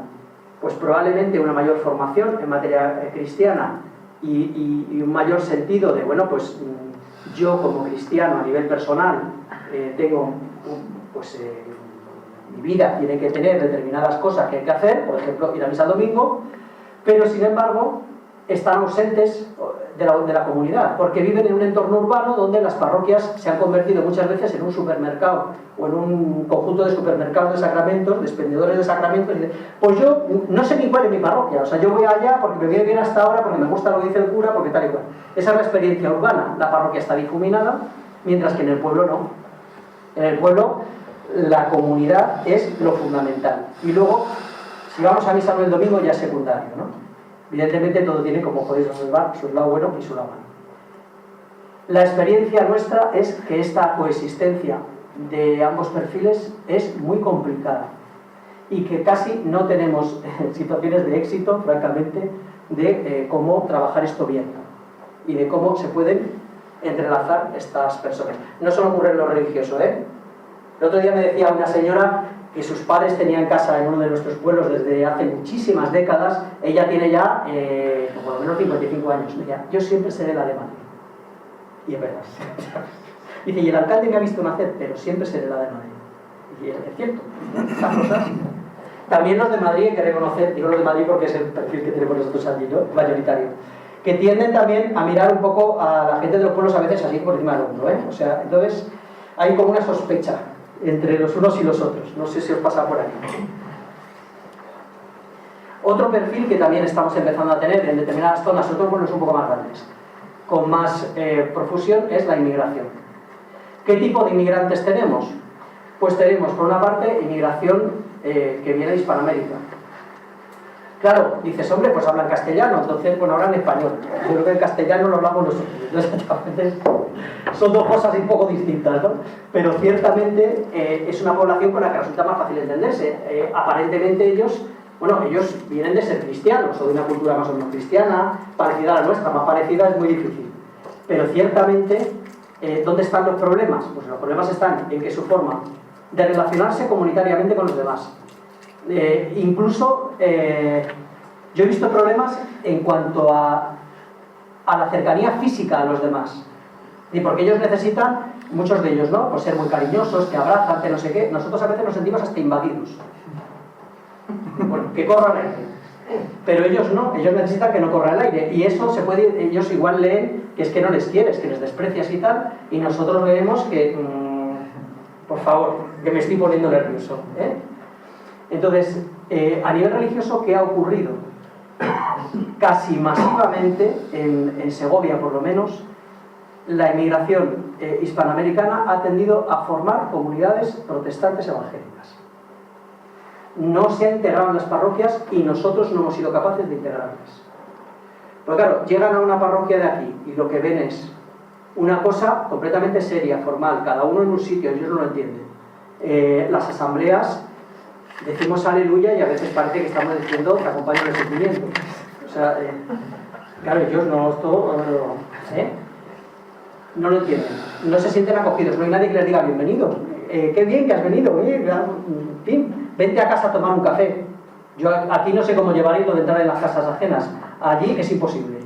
C: pues probablemente una mayor formación en materia cristiana y un mayor sentido de, bueno, pues yo como cristiano a nivel personal tengo, mi vida tiene que tener determinadas cosas que hay que hacer, por ejemplo, ir a misa el domingo, pero sin embargo están ausentes de la comunidad, porque viven en un entorno urbano donde las parroquias se han convertido muchas veces en un supermercado o en un conjunto de supermercados de sacramentos, de expendedores de sacramentos, y de, pues yo no sé ni cuál es mi parroquia, o sea, yo voy allá porque me viene bien hasta ahora, porque me gusta lo que dice el cura, porque tal y cual. Esa es la experiencia urbana, la parroquia está difuminada, mientras que en el pueblo no. En el pueblo la comunidad es lo fundamental. Y luego, si vamos a misa el domingo ya es secundario, ¿no? Evidentemente todo tiene, como podéis observar, su lado bueno y su lado malo. La experiencia nuestra es que esta coexistencia de ambos perfiles es muy complicada y que casi no tenemos situaciones de éxito, francamente, de cómo trabajar esto bien y de cómo se pueden entrelazar estas personas. No solo ocurre en lo religioso, ¿eh? El otro día me decía una señora que sus padres tenían casa en uno de nuestros pueblos desde hace muchísimas décadas. Ella tiene ya por lo menos 55 años. Decía, yo siempre seré la de Madrid. Y es verdad. Dice, y el alcalde me ha visto nacer, pero siempre seré la de Madrid. Y es cierto, estas cosas. También los de Madrid hay que reconocer, digo los de Madrid porque es el perfil que tenemos nosotros allí, ¿no? Mayoritario, que tienden también a mirar un poco a la gente de los pueblos a veces así por encima del hombro, ¿eh? O sea, entonces hay como una sospecha entre los unos y los otros. No sé si os pasa por ahí. Otro perfil que también estamos empezando a tener en determinadas zonas, otros pueblos un poco más grandes, con más profusión, es la inmigración. ¿Qué tipo de inmigrantes tenemos? Pues tenemos, por una parte, inmigración que viene de Hispanoamérica. Claro, dices, hombre, pues hablan castellano, entonces, bueno, hablan español. Yo creo que el castellano lo hablamos nosotros. Entonces, son dos cosas un poco distintas, ¿no? Pero ciertamente es una población con la que resulta más fácil entenderse. Aparentemente ellos vienen de ser cristianos o de una cultura más o menos cristiana, parecida a la nuestra, más parecida es muy difícil. Pero ciertamente, ¿dónde están los problemas? Pues los problemas están en que su forma de relacionarse comunitariamente con los demás. Incluso yo he visto problemas en cuanto a la cercanía física a los demás, y porque ellos necesitan, muchos de ellos, ¿no? Pues ser muy cariñosos, que abrazan, que no sé qué. Nosotros a veces nos sentimos hasta invadidos. Bueno, que corra el aire, pero ellos no, ellos necesitan que no corra el aire, y eso se puede, ellos igual leen que es que no les quieres, que les desprecias y tal, y nosotros leemos que por favor, que me estoy poniendo nervioso, ¿eh? Entonces, a nivel religioso, ¿qué ha ocurrido? Casi masivamente, en Segovia por lo menos, la inmigración hispanoamericana ha tendido a formar comunidades protestantes evangélicas. No se ha integrado en las parroquias y nosotros no hemos sido capaces de integrarlas. Porque claro, llegan a una parroquia de aquí y lo que ven es una cosa completamente seria, formal, cada uno en un sitio, ellos no lo entienden. Las asambleas, decimos aleluya y a veces parece que estamos diciendo que acompaña el sufrimiento. O sea, claro, ellos no lo entienden, no se sienten acogidos, no hay nadie que les diga bienvenido, qué bien que has venido, vente a casa a tomar un café. Yo aquí no sé cómo llevaréis lo de entrar en las casas ajenas, allí es imposible.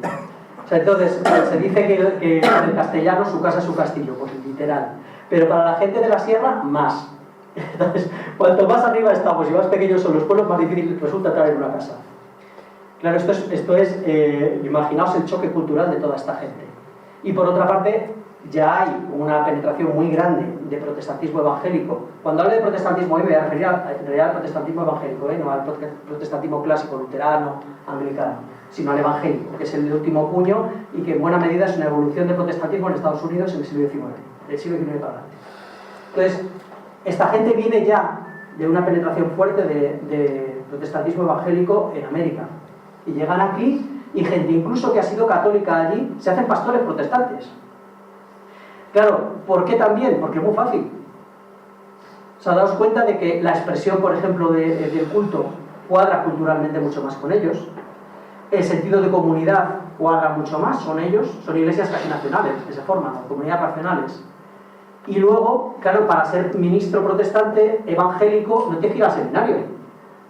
C: O sea, entonces se dice que en el castellano su casa es su castillo, pues literal, pero para la gente de la sierra más. Entonces, cuanto más arriba estamos y más pequeños son los pueblos, más difícil resulta entrar en una casa. Claro, esto es imaginaos el choque cultural de toda esta gente. Y por otra parte, ya hay una penetración muy grande de protestantismo evangélico. Cuando hablo de protestantismo, me voy a referir al protestantismo evangélico, no al protestantismo clásico, luterano, anglicano, sino al evangélico, que es el último puño y que en buena medida es una evolución del protestantismo en Estados Unidos en el siglo XIX, del siglo XIX para adelante. Entonces, esta gente viene ya de una penetración fuerte de protestantismo evangélico en América. Y llegan aquí y gente incluso que ha sido católica allí se hacen pastores protestantes. Claro, ¿por qué también? Porque es muy fácil. O sea, daos cuenta de que la expresión, por ejemplo, del culto cuadra culturalmente mucho más con ellos. El sentido de comunidad cuadra mucho más, son ellos, son iglesias casi nacionales que se forman, o comunidades racionales. Y luego, claro, para ser ministro protestante evangélico no tienes que ir al seminario.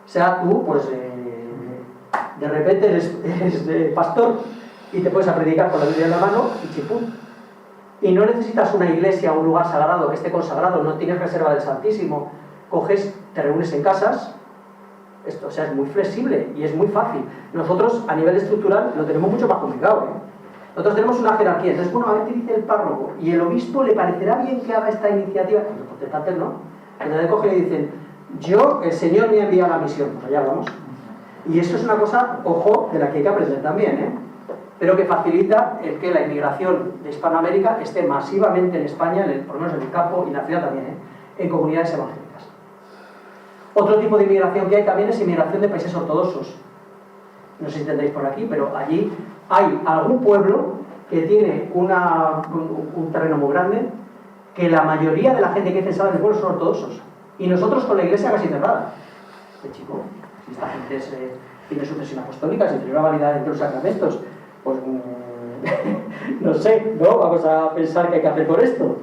C: O sea, tú, pues, de repente eres pastor y te puedes a predicar con la Biblia en la mano y chipum. Y no necesitas una iglesia o un lugar sagrado que esté consagrado, no tienes reserva del Santísimo. Coges, te reúnes en casas, esto, o sea, es muy flexible y es muy fácil. Nosotros, a nivel estructural, lo tenemos mucho más complicado, ¿eh? Nosotros tenemos una jerarquía, entonces, bueno, a ver qué dice el párroco, y el obispo le parecerá bien que haga esta iniciativa. Los protestantes no. Entonces cogen y dicen, el Señor me ha enviado a la misión, pues allá vamos. Y eso es una cosa, ojo, de la que hay que aprender también, ¿eh? Pero que facilita el que la inmigración de Hispanoamérica esté masivamente en España, por lo menos en el campo y en la ciudad también, ¿eh? En comunidades evangélicas. Otro tipo de inmigración que hay también es inmigración de países ortodoxos. No sé si tendréis por aquí, pero allí hay algún pueblo que tiene un terreno muy grande, que la mayoría de la gente que hay censada en el pueblo son ortodoxos. Y nosotros con la iglesia casi cerrada. Chico, si esta gente tiene sucesión apostólica, si tiene una validad entre los sacramentos, pues no sé, ¿no? Vamos a pensar qué hay que hacer por esto.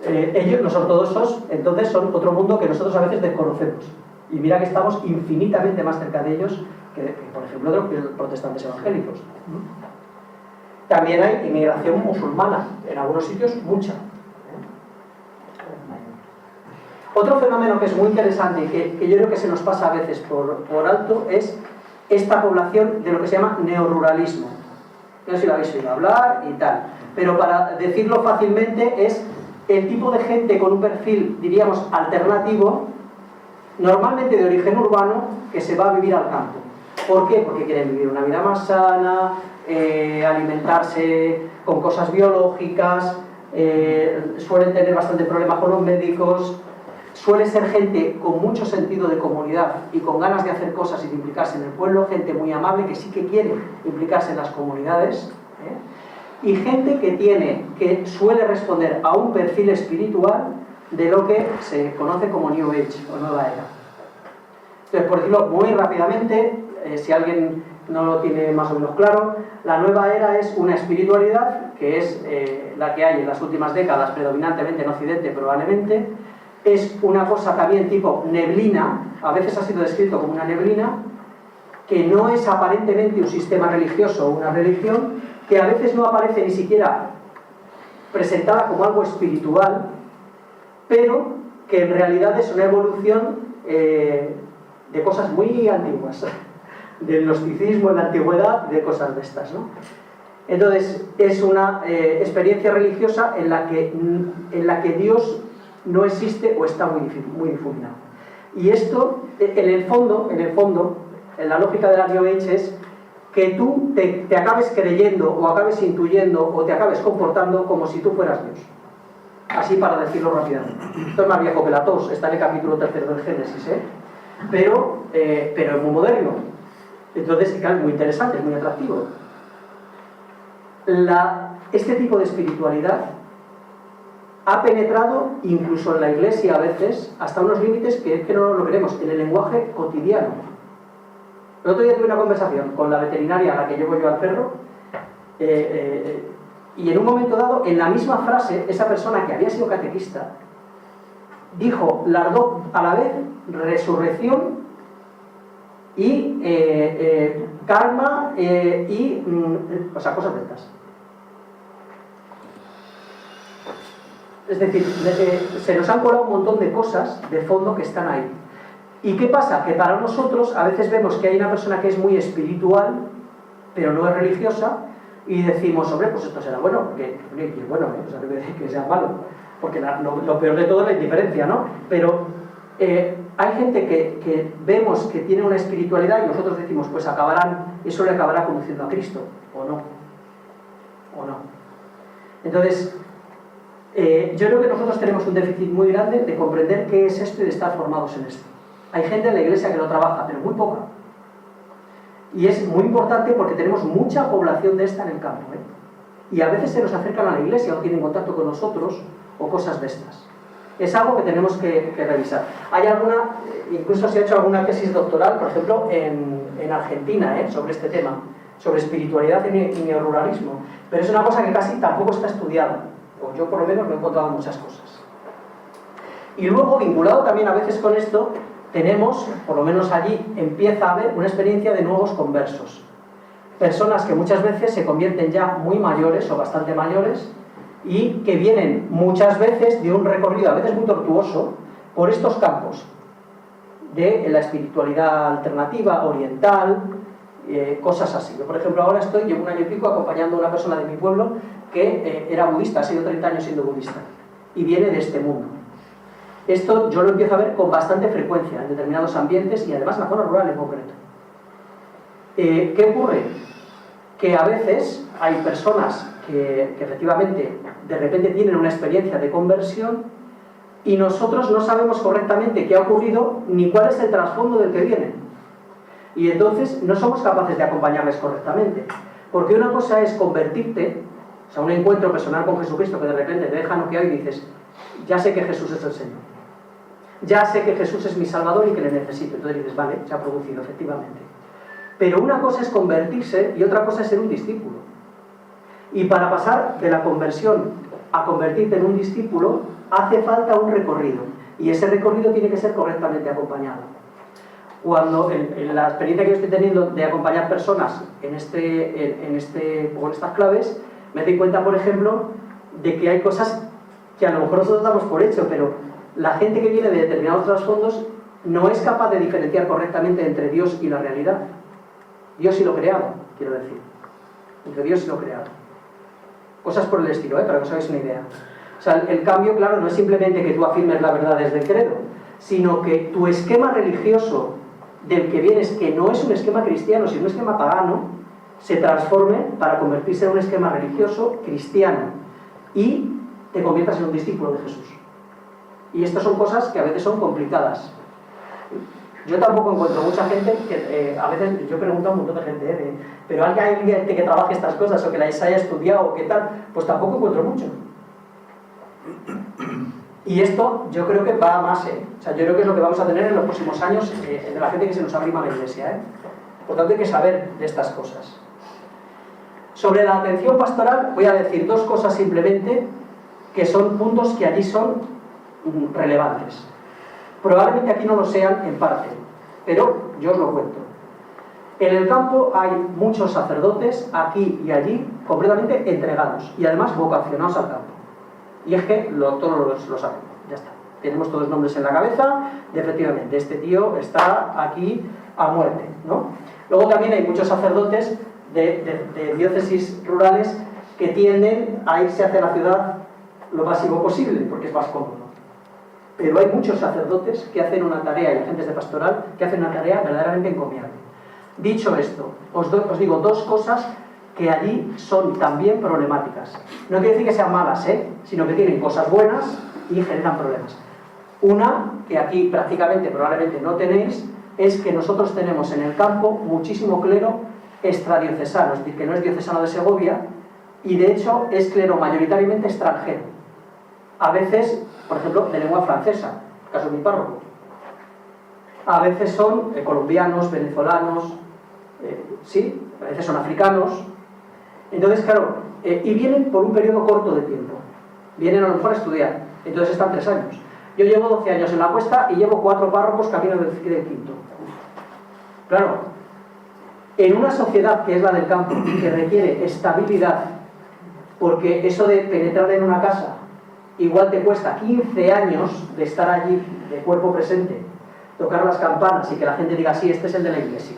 C: Ellos, los ortodoxos, entonces son otro mundo que nosotros a veces desconocemos. Y mira que estamos infinitamente más cerca de ellos que por ejemplo, de los protestantes evangélicos. También hay inmigración musulmana, en algunos sitios mucha. Otro fenómeno que es muy interesante y que yo creo que se nos pasa a veces por alto es esta población de lo que se llama neoruralismo. No sé si lo habéis oído hablar y tal, pero para decirlo fácilmente es el tipo de gente con un perfil, diríamos, alternativo, normalmente de origen urbano, que se va a vivir al campo. ¿Por qué? Porque quieren vivir una vida más sana, alimentarse con cosas biológicas, suelen tener bastante problemas con los médicos, suele ser gente con mucho sentido de comunidad y con ganas de hacer cosas y de implicarse en el pueblo, gente muy amable que sí que quiere implicarse en las comunidades, y gente que suele responder a un perfil espiritual de lo que se conoce como New Age o Nueva Era. Entonces, por decirlo muy rápidamente, si alguien no lo tiene más o menos claro, la Nueva Era es una espiritualidad que es la que hay en las últimas décadas, predominantemente en Occidente probablemente. Es una cosa también tipo neblina, a veces ha sido descrito como una neblina, que no es aparentemente un sistema religioso o una religión, que a veces no aparece ni siquiera presentada como algo espiritual, pero que en realidad es una evolución de cosas muy antiguas, del gnosticismo en la antigüedad, de cosas de estas, ¿no? Entonces, es una experiencia religiosa en la que Dios no existe o está muy difuminado. Y esto, en el fondo, en la lógica de la New Age es que tú te acabes creyendo o acabes intuyendo o te acabes comportando como si tú fueras Dios. Así para decirlo rápidamente. Esto es más viejo que la tos, está en el capítulo 3 del Génesis, pero es muy moderno. Entonces, claro, es muy interesante, es muy atractivo. Este tipo de espiritualidad ha penetrado incluso en la iglesia a veces hasta unos límites que es que no lo queremos, en el lenguaje cotidiano. El otro día tuve una conversación con la veterinaria a la que llevo yo al perro y en un momento dado, en la misma frase, esa persona que había sido catequista dijo las dos a la vez, resurrección y karma o sea, cosas de estas. Es decir, se nos han colado un montón de cosas de fondo que están ahí. ¿Y qué pasa? Que para nosotros a veces vemos que hay una persona que es muy espiritual, pero no es religiosa, y decimos, hombre, pues esto será bueno, porque es bueno, o sea, que sea malo, porque lo peor de todo es la indiferencia, ¿no? Pero hay gente que vemos que tiene una espiritualidad y nosotros decimos, pues eso le acabará conduciendo a Cristo, o no. Entonces, yo creo que nosotros tenemos un déficit muy grande de comprender qué es esto y de estar formados en esto. Hay gente en la iglesia que lo trabaja, pero muy poca. Y es muy importante porque tenemos mucha población de esta en el campo, y a veces se nos acercan a la iglesia o tienen contacto con nosotros o cosas de estas. Es algo que tenemos que revisar. Hay incluso se ha hecho alguna tesis doctoral, por ejemplo, en Argentina, sobre este tema, sobre espiritualidad y neoruralismo, pero es una cosa que casi tampoco está estudiada, o yo por lo menos no he encontrado muchas cosas. Y luego, vinculado también a veces con esto, tenemos, por lo menos allí, empieza a haber una experiencia de nuevos conversos. Personas que muchas veces se convierten ya muy mayores o bastante mayores y que vienen muchas veces de un recorrido, a veces muy tortuoso, por estos campos de la espiritualidad alternativa, oriental, cosas así. Yo, por ejemplo, ahora llevo un año y pico acompañando a una persona de mi pueblo que era budista, ha sido 30 años siendo budista y viene de este mundo. Esto yo lo empiezo a ver con bastante frecuencia en determinados ambientes y además en la zona rural en concreto. ¿Qué ocurre? Que a veces hay personas que efectivamente de repente tienen una experiencia de conversión y nosotros no sabemos correctamente qué ha ocurrido ni cuál es el trasfondo del que vienen. Y entonces no somos capaces de acompañarles correctamente. Porque una cosa es convertirte, o sea, un encuentro personal con Jesucristo que de repente te deja noqueado y dices, ya sé que Jesús es el Señor. Ya sé que Jesús es mi Salvador y que le necesito. Entonces dices, vale, se ha producido, efectivamente. Pero una cosa es convertirse y otra cosa es ser un discípulo. Y para pasar de la conversión a convertirte en un discípulo, hace falta un recorrido. Y ese recorrido tiene que ser correctamente acompañado. Cuando en la experiencia que yo estoy teniendo de acompañar personas en estas claves, me doy cuenta, por ejemplo, de que hay cosas que a lo mejor nosotros damos por hecho, pero la gente que viene de determinados trasfondos no es capaz de diferenciar correctamente entre Dios y la realidad. Dios y lo creado, quiero decir. Entre Dios y lo creado. Cosas por el estilo, para que os hagáis una idea. O sea, el cambio, claro, no es simplemente que tú afirmes la verdad desde el credo, sino que tu esquema religioso del que vienes, que no es un esquema cristiano, sino un esquema pagano, se transforme para convertirse en un esquema religioso cristiano y te conviertas en un discípulo de Jesús. Y estas son cosas que a veces son complicadas. Yo tampoco encuentro mucha gente que a veces, yo pregunto a un montón de gente, pero ¿hay alguien que trabaje estas cosas o que las haya estudiado o qué tal? Pues tampoco encuentro mucho. Y esto yo creo que va a más, O sea, yo creo que es lo que vamos a tener en los próximos años de la gente que se nos arrima a la iglesia, Por tanto hay que saber de estas cosas. Sobre la atención pastoral voy a decir dos cosas simplemente que son puntos que allí son relevantes. Probablemente aquí no lo sean en parte, pero yo os lo cuento. En el campo hay muchos sacerdotes, aquí y allí, completamente entregados y además vocacionados al campo. Y es que todos lo saben, ya está. Tenemos todos los nombres en la cabeza de efectivamente, este tío está aquí a muerte, ¿no? Luego también hay muchos sacerdotes de diócesis rurales que tienden a irse hacia la ciudad lo máximo posible, porque es más cómodo. Pero hay muchos sacerdotes que hacen una tarea, y agentes de pastoral, que hacen una tarea verdaderamente encomiable. Dicho esto, os digo dos cosas que allí son también problemáticas. No quiere decir que sean malas, sino que tienen cosas buenas y generan problemas. Una, que aquí prácticamente probablemente no tenéis, es que nosotros tenemos en el campo muchísimo clero extradiocesano, es decir, que no es diocesano de Segovia, y de hecho es clero mayoritariamente extranjero. A veces, por ejemplo, de lengua francesa, caso de mi párroco. A veces son colombianos, venezolanos, sí, a veces son africanos. Entonces, claro, y vienen por un periodo corto de tiempo. Vienen a lo mejor a estudiar, entonces están 3 años. Yo llevo 12 años en la cuesta y llevo 4 párrocos camino del quinto. Claro, en una sociedad que es la del campo, que requiere estabilidad, porque eso de penetrar en una casa igual te cuesta 15 años de estar allí de cuerpo presente, tocar las campanas y que la gente diga, sí, este es el de la iglesia.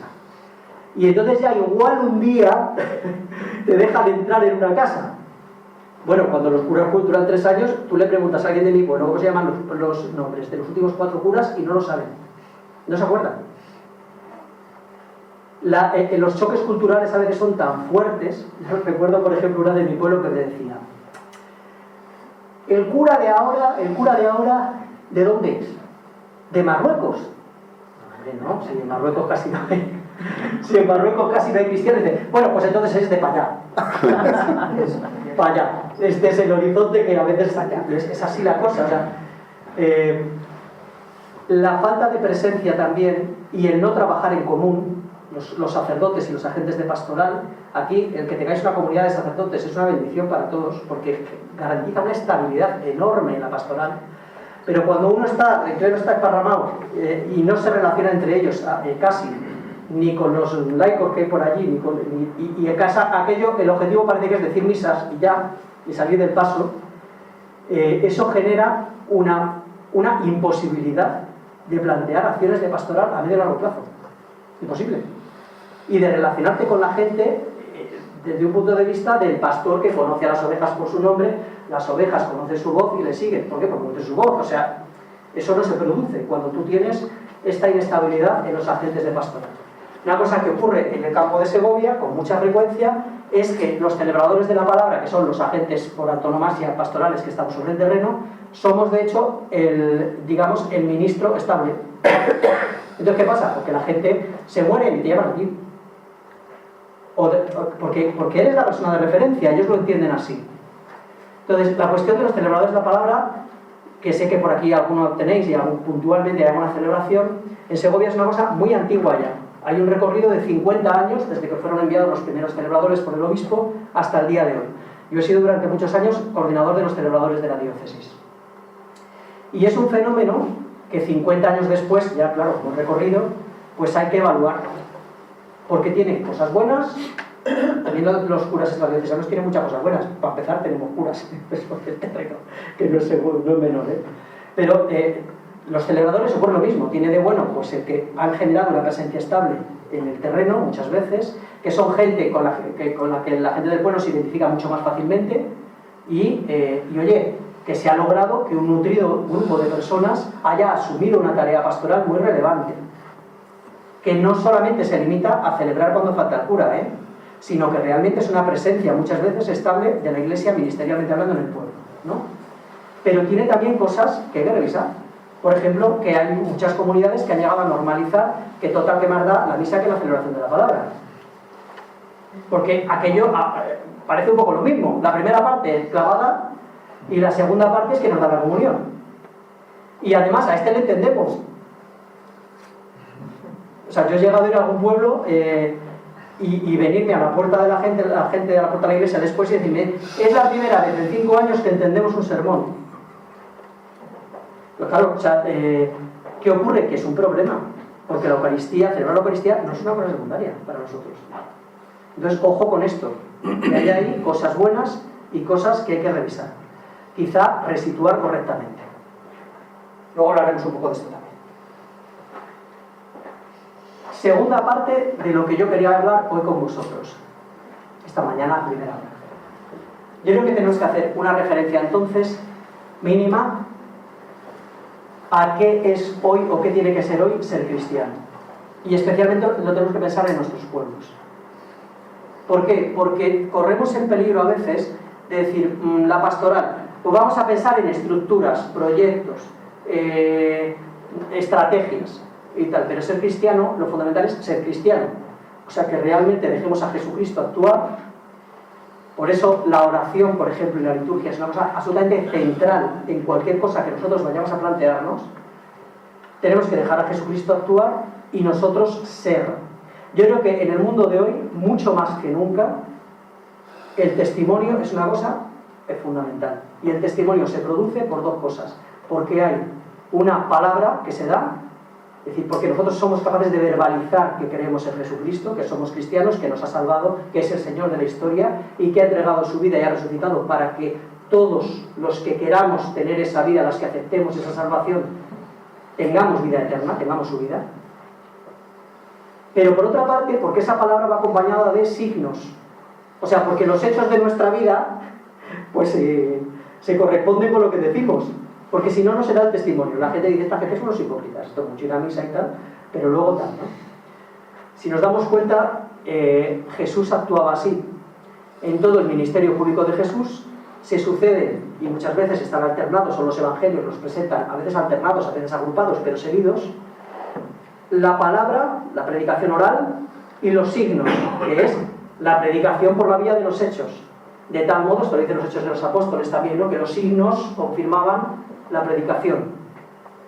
C: Y entonces ya igual un día te dejan entrar en una casa. Bueno, cuando los curas duran 3 años, tú le preguntas a alguien de mi pueblo cómo se llaman los nombres de los últimos 4 curas y no lo saben. No se acuerdan. Los choques culturales a veces son tan fuertes. Yo recuerdo, por ejemplo, una de mi pueblo que me decía, el cura de ahora, ¿de dónde es? ¿De Marruecos? No, si en Marruecos casi no hay. Si en Marruecos casi no hay cristianos, bueno, pues entonces es de para allá. Para allá. Este es el horizonte que a veces está allá. Es así la cosa. O sea, la falta de presencia también y el no trabajar en común, los sacerdotes y los agentes de pastoral, aquí el que tengáis una comunidad de sacerdotes es una bendición para todos, porque garantiza una estabilidad enorme en la pastoral. Pero cuando uno está, el clero está esparramado y no se relaciona entre ellos casi, ni con los laicos que hay por allí, y en casa aquello, el objetivo parece que es decir misas y ya, y salir del paso, eso genera una imposibilidad de plantear acciones de pastoral a medio y largo plazo. Imposible. Y de relacionarte con la gente desde un punto de vista del pastor que conoce a las ovejas por su nombre, las ovejas conocen su voz y le siguen. ¿Por qué? Porque conoce su voz. O sea, eso no se produce cuando tú tienes esta inestabilidad en los agentes de pastoral. Una cosa que ocurre en el campo de Segovia con mucha frecuencia es que los celebradores de la palabra, que son los agentes por antonomasia pastorales que estamos sobre el terreno, somos de hecho el ministro estable. Entonces, ¿qué pasa? Porque la gente se muere y te llaman aquí. Porque eres la persona de referencia, ellos lo entienden así. Entonces, la cuestión de los celebradores de la palabra, que sé que por aquí alguno tenéis y puntualmente hay alguna celebración, en Segovia es una cosa muy antigua ya. Hay un recorrido de 50 años desde que fueron enviados los primeros celebradores por el obispo hasta el día de hoy. Yo he sido durante muchos años coordinador de los celebradores de la diócesis. Y es un fenómeno que 50 años después, ya claro, con recorrido, pues hay que evaluar. Porque tiene cosas buenas, también los curas diocesanos tienen muchas cosas buenas. Para empezar, tenemos curas, que no es seguro, no es menor, ¿eh? Pero los celebradores ocurre lo mismo. Tiene de bueno pues el que han generado una presencia estable en el terreno muchas veces, que son gente con la que la gente del pueblo se identifica mucho más fácilmente y oye, que se ha logrado que un nutrido grupo de personas haya asumido una tarea pastoral muy relevante, que no solamente se limita a celebrar cuando falta el cura, sino que realmente es una presencia muchas veces estable de la Iglesia ministerialmente hablando en el pueblo, ¿no? Pero tiene también cosas que hay que revisar. Por ejemplo, que hay muchas comunidades que han llegado a normalizar que total que más da la misa que la celebración de la palabra. Porque aquello parece un poco lo mismo. La primera parte es clavada y la segunda parte es que nos da la comunión. Y además a este le entendemos. O sea, yo he llegado a ir a algún pueblo y venirme a la puerta de la gente de la puerta de la iglesia después y decirme, es la primera vez en 5 años que entendemos un sermón. Pero claro, o sea, ¿qué ocurre? Que es un problema, porque la Eucaristía, celebrar la Eucaristía no es una cosa secundaria para nosotros. Entonces, ojo con esto, que hay ahí cosas buenas y cosas que hay que revisar. Quizá resituar correctamente. Luego hablaremos un poco de esto también. Segunda parte de lo que yo quería hablar hoy con vosotros. Esta mañana, primera hora. Yo creo que tenemos que hacer una referencia entonces mínima a qué es hoy o qué tiene que ser hoy ser cristiano. Y especialmente lo tenemos que pensar en nuestros pueblos. ¿Por qué? Porque corremos el peligro a veces de decir, la pastoral, pues vamos a pensar en estructuras, proyectos, estrategias y tal, pero ser cristiano, lo fundamental es ser cristiano. O sea, que realmente dejemos a Jesucristo actuar. Por eso la oración, por ejemplo, y la liturgia es una cosa absolutamente central en cualquier cosa que nosotros vayamos a plantearnos. Tenemos que dejar a Jesucristo actuar y nosotros ser. Yo creo que en el mundo de hoy, mucho más que nunca, el testimonio es una cosa fundamental. Y el testimonio se produce por 2 cosas. Porque hay una palabra que se da, es decir, porque nosotros somos capaces de verbalizar que creemos en Jesucristo, que somos cristianos, que nos ha salvado, que es el Señor de la historia y que ha entregado su vida y ha resucitado para que todos los que queramos tener esa vida, las que aceptemos esa salvación, tengamos vida eterna, tengamos su vida. Pero por otra parte, porque esa palabra va acompañada de signos. O sea, porque los hechos de nuestra vida pues se corresponden con lo que decimos. Porque si no, no se da el testimonio. La gente dice, esta gente son los hipócritas, esto mucho ir a misa y tal, pero luego tal, ¿no? Si nos damos cuenta, Jesús actuaba así. En todo el ministerio público de Jesús se suceden, y muchas veces están alternados, o los evangelios los presentan, a veces alternados, a veces agrupados, pero seguidos, la palabra, la predicación oral, y los signos, que es la predicación por la vía de los hechos. De tal modo, esto lo dicen los Hechos de los Apóstoles también, ¿no?, que los signos confirmaban la predicación.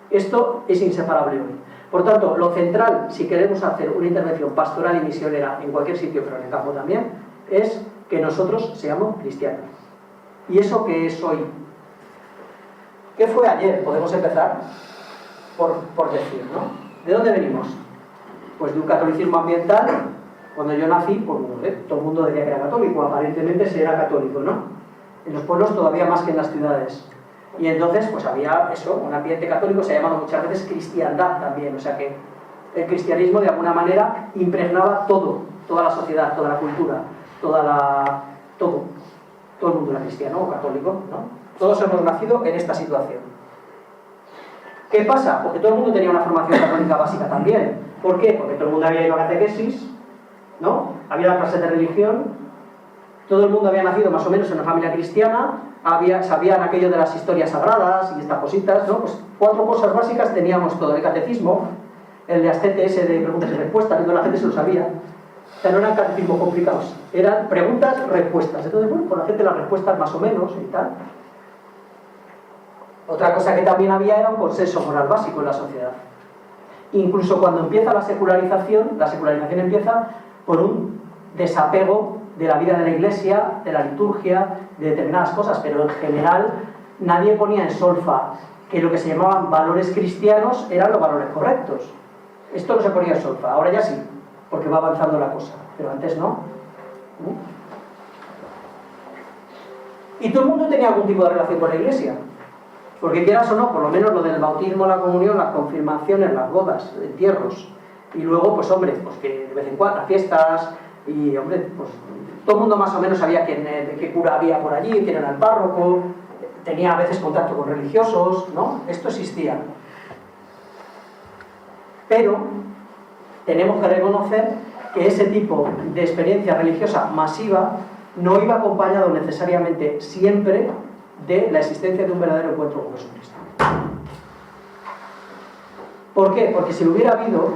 C: Esto es inseparable hoy. Por tanto, lo central, si queremos hacer una intervención pastoral y misionera en cualquier sitio, pero en el campo también, es que nosotros seamos cristianos. ¿Y eso qué es hoy? ¿Qué fue ayer? Podemos empezar por decir, ¿no? ¿De dónde venimos? Pues de un catolicismo ambiental. Cuando yo nací, pues todo el mundo decía que era católico, aparentemente se era católico, ¿no? En los pueblos todavía más que en las ciudades. Y entonces, pues había eso, un ambiente católico, se ha llamado muchas veces cristiandad también, o sea que el cristianismo de alguna manera impregnaba todo, toda la sociedad, toda la cultura, todo el mundo era cristiano o católico, ¿no? Todos hemos nacido en esta situación. ¿Qué pasa? Porque todo el mundo tenía una formación católica básica también. ¿Por qué? Porque todo el mundo había ido a catequesis, ¿no? Había la clase de religión, todo el mundo había nacido más o menos en una familia cristiana, sabían aquello de las historias sagradas y estas cositas, ¿no? Pues 4 cosas básicas teníamos todo. El catecismo, el de Ascete ese de preguntas y respuestas, que la gente se lo sabía. O sea, no eran catecismos complicados, eran preguntas, respuestas. Entonces, bueno, pues la gente las respuestas más o menos y tal. Otra cosa que también había era un consenso moral básico en la sociedad. Incluso cuando empieza la secularización empieza por un desapego de la vida de la iglesia, de la liturgia, de determinadas cosas, pero en general nadie ponía en solfa que lo que se llamaban valores cristianos eran los valores correctos. Esto no se ponía en solfa, ahora ya sí, porque va avanzando la cosa, pero antes no. Y todo el mundo tenía algún tipo de relación con la iglesia, porque quieras o no, por lo menos lo del bautismo, la comunión, las confirmaciones, las bodas, entierros, y luego, pues hombre, pues que de vez en cuando las fiestas, y hombre, pues todo el mundo más o menos sabía qué cura había por allí, quién era el párroco, tenía a veces contacto con religiosos, ¿no? Esto existía. Pero tenemos que reconocer que ese tipo de experiencia religiosa masiva no iba acompañado necesariamente siempre de la existencia de un verdadero encuentro con Jesucristo. ¿Por qué? Porque si lo hubiera habido,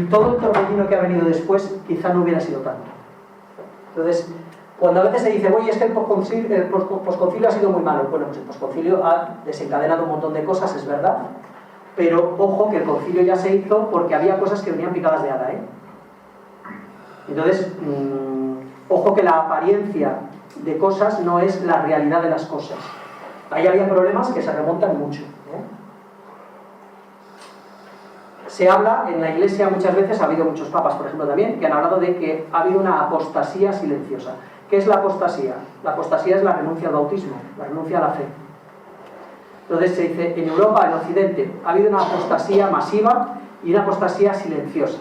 C: todo el torbellino que ha venido después quizá no hubiera sido tanto. Entonces, cuando a veces se dice, oye, es que el posconcilio ha sido muy malo. Bueno, pues el posconcilio ha desencadenado un montón de cosas, es verdad, pero ojo que el concilio ya se hizo porque había cosas que venían picadas de ala, ¿eh? Entonces, ojo que la apariencia de cosas no es la realidad de las cosas. Ahí había problemas que se remontan mucho, ¿eh? Se habla, en la iglesia muchas veces, ha habido muchos papas, por ejemplo, también, que han hablado de que ha habido una apostasía silenciosa. ¿Qué es la apostasía? La apostasía es la renuncia al bautismo, la renuncia a la fe. Entonces se dice, en Europa, en Occidente, ha habido una apostasía masiva y una apostasía silenciosa.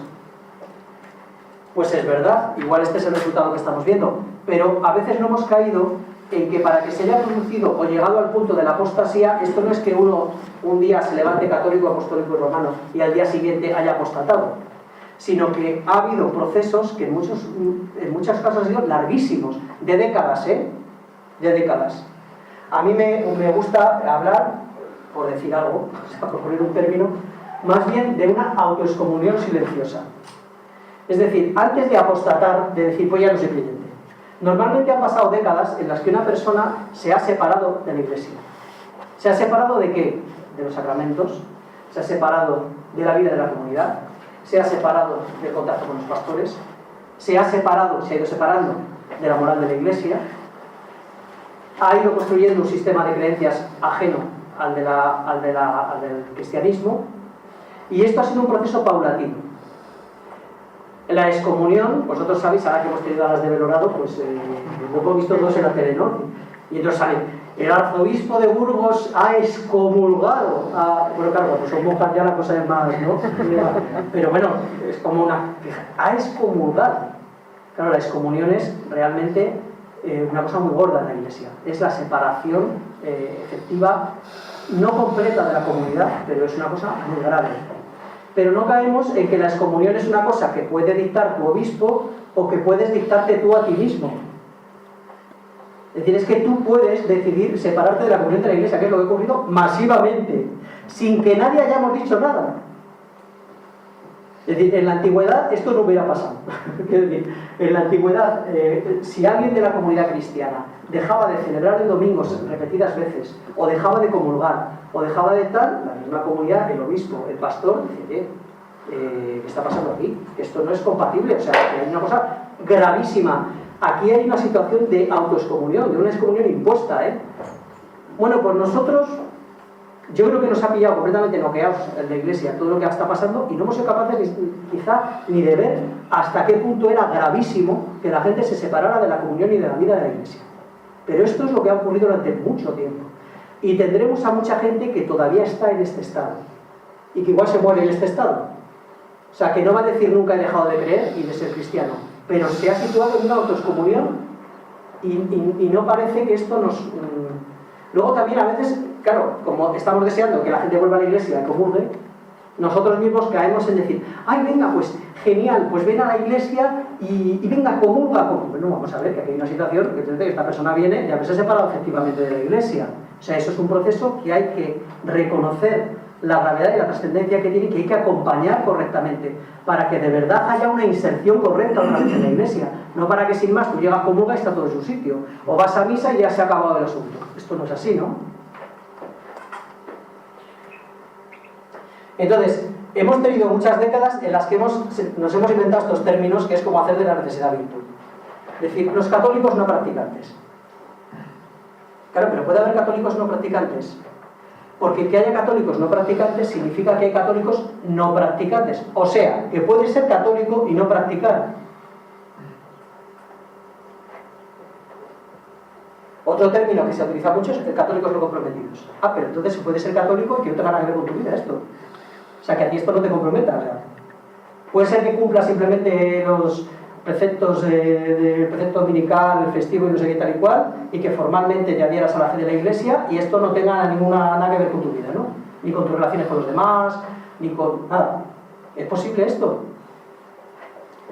C: Pues es verdad, igual este es el resultado que estamos viendo, pero a veces no hemos caído en que para que se haya producido o llegado al punto de la apostasía, esto no es que uno un día se levante católico, apostólico y romano y al día siguiente haya apostatado, sino que ha habido procesos que en muchos casos han sido larguísimos, de décadas, ¿eh? De décadas. A mí me gusta hablar, por decir algo, por poner un término, más bien de una autoexcomunión silenciosa. Es decir, antes de apostatar, de decir, pues ya no soy creyente. Normalmente han pasado décadas en las que una persona se ha separado de la iglesia. ¿Se ha separado de qué? De los sacramentos, se ha separado de la vida de la comunidad, se ha separado del contacto con los pastores, se ha ido separando de la moral de la iglesia, ha ido construyendo un sistema de creencias ajeno al del cristianismo, y esto ha sido un proceso paulatino. La excomunión, vosotros sabéis, ahora que hemos tenido a las de Belorado, pues lo hemos visto todos en la tele, ¿no? Y entonces sale, el arzobispo de Burgos ha excomulgado a... Bueno, claro, pues son monjas ya la cosa es más, ¿no? Pero bueno, es como ha excomulgado. Claro, la excomunión es realmente una cosa muy gorda en la iglesia. Es la separación efectiva, no completa de la comunidad, pero es una cosa muy grave. Pero no caemos en que la excomunión es una cosa que puede dictar tu obispo o que puedes dictarte tú a ti mismo. Es decir, es que tú puedes decidir separarte de la comunión de la iglesia, que es lo que ha ocurrido masivamente, sin que nadie hayamos dicho nada. Es decir, en la antigüedad esto no hubiera pasado. Es decir, en la antigüedad, si alguien de la comunidad cristiana dejaba de celebrar el domingo repetidas veces, o dejaba de comulgar, o dejaba de tal, la misma comunidad, el obispo, el pastor, dice, ¿qué está pasando aquí? Esto no es compatible, o sea, que hay una cosa gravísima. Aquí hay una situación de autoexcomunión, de una excomunión impuesta, ¿eh? Bueno, pues nosotros, yo creo que nos ha pillado completamente noqueados en la Iglesia todo lo que está pasando y no hemos sido capaces quizá ni de ver hasta qué punto era gravísimo que la gente se separara de la comunión y de la vida de la Iglesia. Pero esto es lo que ha ocurrido durante mucho tiempo. Y tendremos a mucha gente que todavía está en este estado y que igual se muere en este estado. O sea, que no va a decir nunca he dejado de creer y de ser cristiano, pero se ha situado en una autoexcomunión y no parece que esto nos... Luego también a veces, claro, como estamos deseando que la gente vuelva a la iglesia y comulgue, nosotros mismos caemos en decir, ay, venga, pues genial, pues ven a la iglesia y venga, comulga. Bueno, vamos a ver que aquí hay una situación que esta persona viene de haberse separado efectivamente de la iglesia. O sea, eso es un proceso que hay que reconocer la gravedad y la trascendencia que tiene, que hay que acompañar correctamente para que de verdad haya una inserción correcta otra vez en la iglesia, no para que sin más tú llegas comulga y está todo en su sitio, o vas a misa y ya se ha acabado el asunto. Esto no es así, ¿no? Entonces, hemos tenido muchas décadas en las que nos hemos inventado estos términos, que es como hacer de la necesidad virtud. Es decir, los católicos no practicantes. Claro, pero puede haber católicos no practicantes. Porque que haya católicos no practicantes significa que hay católicos no practicantes. O sea, que puede ser católico y no practicar. Otro término que se utiliza mucho es católicos no comprometidos. Ah, pero entonces se puede ser católico y que no tenga nada que ver con tu vida esto. O sea, que a ti esto no te comprometa. O sea, puede ser que cumpla simplemente los preceptos del precepto dominical, el festivo y no sé qué tal y cual, y que formalmente te adhieras a la fe de la iglesia y esto no tenga nada que ver con tu vida, ¿no? Ni con tus relaciones con los demás, ni con nada. ¿Es posible esto?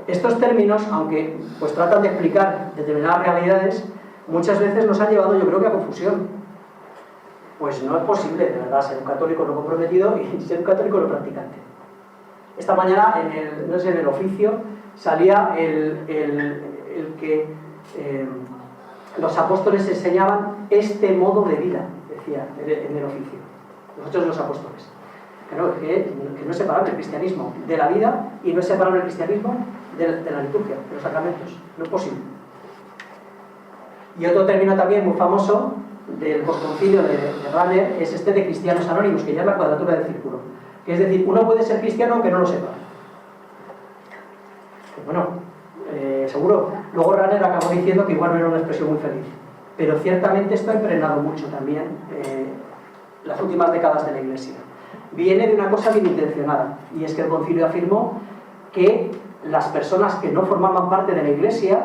C: Estos términos, aunque pues tratan de explicar determinadas realidades, muchas veces nos han llevado, yo creo que a confusión. Pues no es posible, de verdad, ser un católico no comprometido y ser un católico no practicante. Esta mañana, en el oficio, salía el que los apóstoles enseñaban este modo de vida, decía en el oficio. Nosotros los apóstoles. Claro, que no es separable el cristianismo de la vida y no es separable el cristianismo de la liturgia, de los sacramentos. No es posible. Y otro término también muy famoso del concilio de Rahner es este de cristianos anónimos, que ya es la cuadratura del círculo. Que es decir, uno puede ser cristiano aunque no lo sepa. Bueno, seguro. Luego Rahner acabó diciendo que igual no era una expresión muy feliz. Pero ciertamente esto ha impregnado mucho también las últimas décadas de la Iglesia. Viene de una cosa bien intencionada, y es que el concilio afirmó que las personas que no formaban parte de la Iglesia,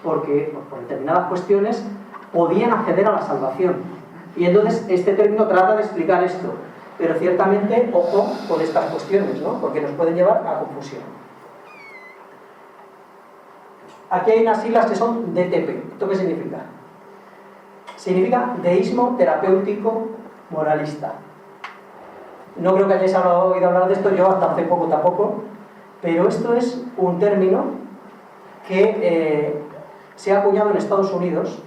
C: porque por determinadas cuestiones, podían acceder a la salvación. Y entonces este término trata de explicar esto. Pero ciertamente, ojo con estas cuestiones, ¿no? Porque nos pueden llevar a confusión. Aquí hay unas siglas que son DTP. ¿Esto qué significa? Significa deísmo terapéutico moralista. No creo que hayáis oído hablar de esto, yo hasta hace poco tampoco, pero esto es un término que se ha acuñado en Estados Unidos,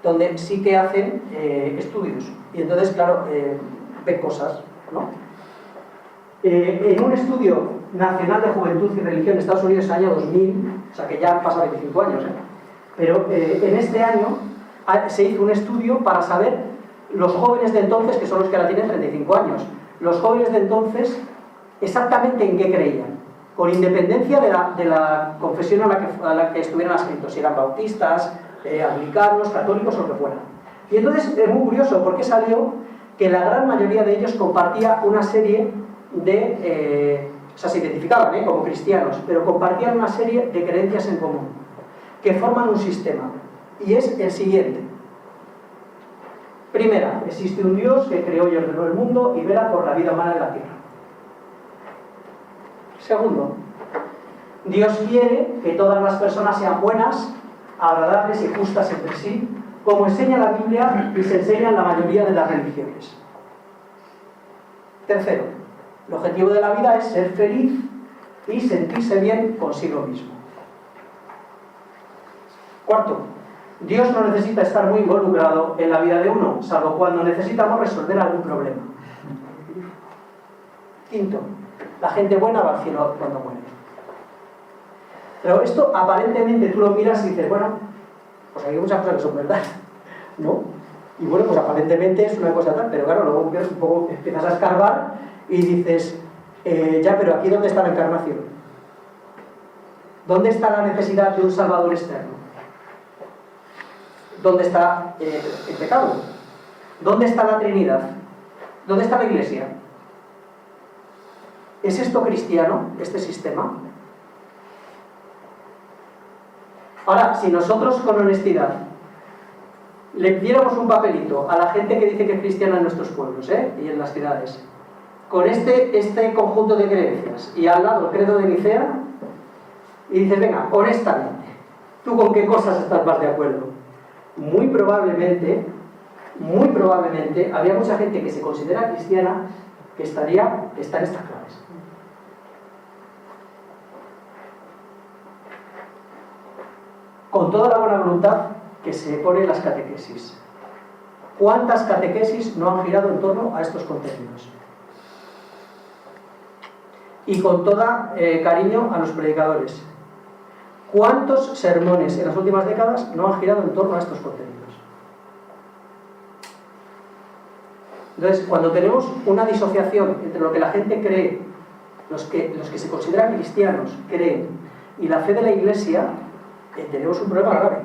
C: donde sí que hacen estudios. Y entonces, claro, ven cosas, ¿no? En un estudio nacional de juventud y religión en Estados Unidos en el año 2000, o sea que ya han pasado 25 años, pero en este año se hizo un estudio para saber los jóvenes de entonces, que son los que ahora tienen 35 años, los jóvenes de entonces exactamente en qué creían, con independencia de la confesión a la que estuvieran adscritos, si eran bautistas, anglicanos, católicos o lo que fueran. Y entonces es muy curioso porque salió que la gran mayoría de ellos compartía una serie de... o sea, se identificaban como cristianos, pero compartían una serie de creencias en común, que forman un sistema, y es el siguiente. Primera, existe un Dios que creó y ordenó el mundo y vela por la vida humana en la tierra. Segundo, Dios quiere que todas las personas sean buenas, agradables y justas entre sí, como enseña la Biblia y se enseña en la mayoría de las religiones. Tercero, el objetivo de la vida es ser feliz y sentirse bien consigo mismo. Cuarto, Dios no necesita estar muy involucrado en la vida de uno, salvo cuando necesitamos resolver algún problema. Quinto, la gente buena va al cielo cuando muere. Pero esto aparentemente tú lo miras y dices, bueno, pues hay muchas cosas que son verdad, ¿no? Y bueno, pues aparentemente es una cosa tal, pero claro, luego un poco empiezas a escarbar y dices, ya, pero aquí ¿dónde está la encarnación? ¿Dónde está la necesidad de un salvador externo? ¿Dónde está el pecado? ¿Dónde está la Trinidad? ¿Dónde está la Iglesia? ¿Es esto cristiano, este sistema? Ahora, si nosotros con honestidad le diéramos un papelito a la gente que dice que es cristiana en nuestros pueblos y en las ciudades, con este conjunto de creencias, y al lado el credo de Nicea, y dices, venga, honestamente, ¿tú con qué cosas estás más de acuerdo? Muy probablemente, habría mucha gente que se considera cristiana que está en estas claves. Con toda la buena voluntad que se pone en las catequesis. ¿Cuántas catequesis no han girado en torno a estos contenidos? Y con toda cariño a los predicadores. ¿Cuántos sermones en las últimas décadas no han girado en torno a estos contenidos? Entonces, cuando tenemos una disociación entre lo que la gente cree, los que se consideran cristianos creen, y la fe de la Iglesia, tenemos un problema grave.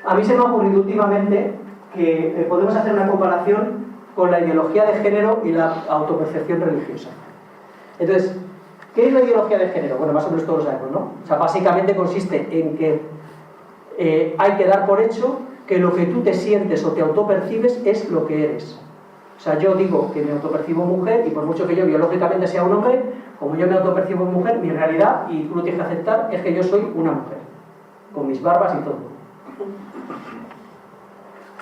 C: A mí se me ha ocurrido últimamente que podemos hacer una comparación con la ideología de género y la autopercepción religiosa. Entonces, ¿qué es la ideología de género? Bueno, más o menos todos lo sabemos, ¿no? O sea, básicamente consiste en que hay que dar por hecho que lo que tú te sientes o te autopercibes es lo que eres. O sea, yo digo que me autopercibo mujer y por mucho que yo biológicamente sea un hombre, como yo me autopercibo mujer, mi realidad, y tú lo tienes que aceptar, es que yo soy una mujer, con mis barbas y todo.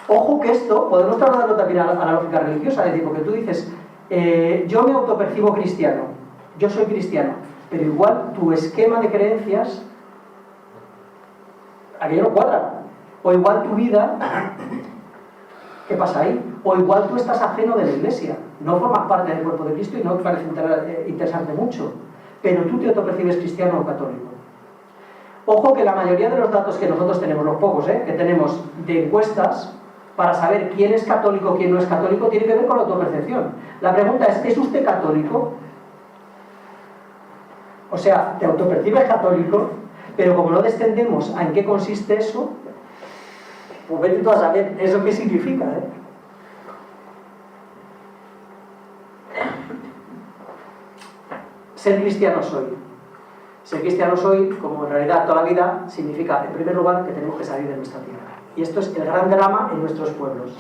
C: Ojo que esto podemos trasladarlo también a la lógica religiosa, es decir, porque tú dices, yo me autopercibo cristiano, yo soy cristiano, pero igual tu esquema de creencias, aquello no cuadra. O igual tu vida, ¿qué pasa ahí? O igual tú estás ajeno de la Iglesia, no formas parte del cuerpo de Cristo y no te parece interesante mucho, pero tú te autopercibes cristiano o católico. Ojo que la mayoría de los datos que nosotros tenemos, los pocos que tenemos de encuestas, para saber quién es católico, quién no es católico, tiene que ver con la autopercepción. La pregunta es usted católico? O sea, te autopercibes católico, pero como no descendemos a en qué consiste eso, pues vete tú a saber eso qué significa, Ser cristiano soy. Ser cristiano soy, como en realidad toda la vida, significa, en primer lugar, que tenemos que salir de nuestra tierra. Y esto es el gran drama en nuestros pueblos.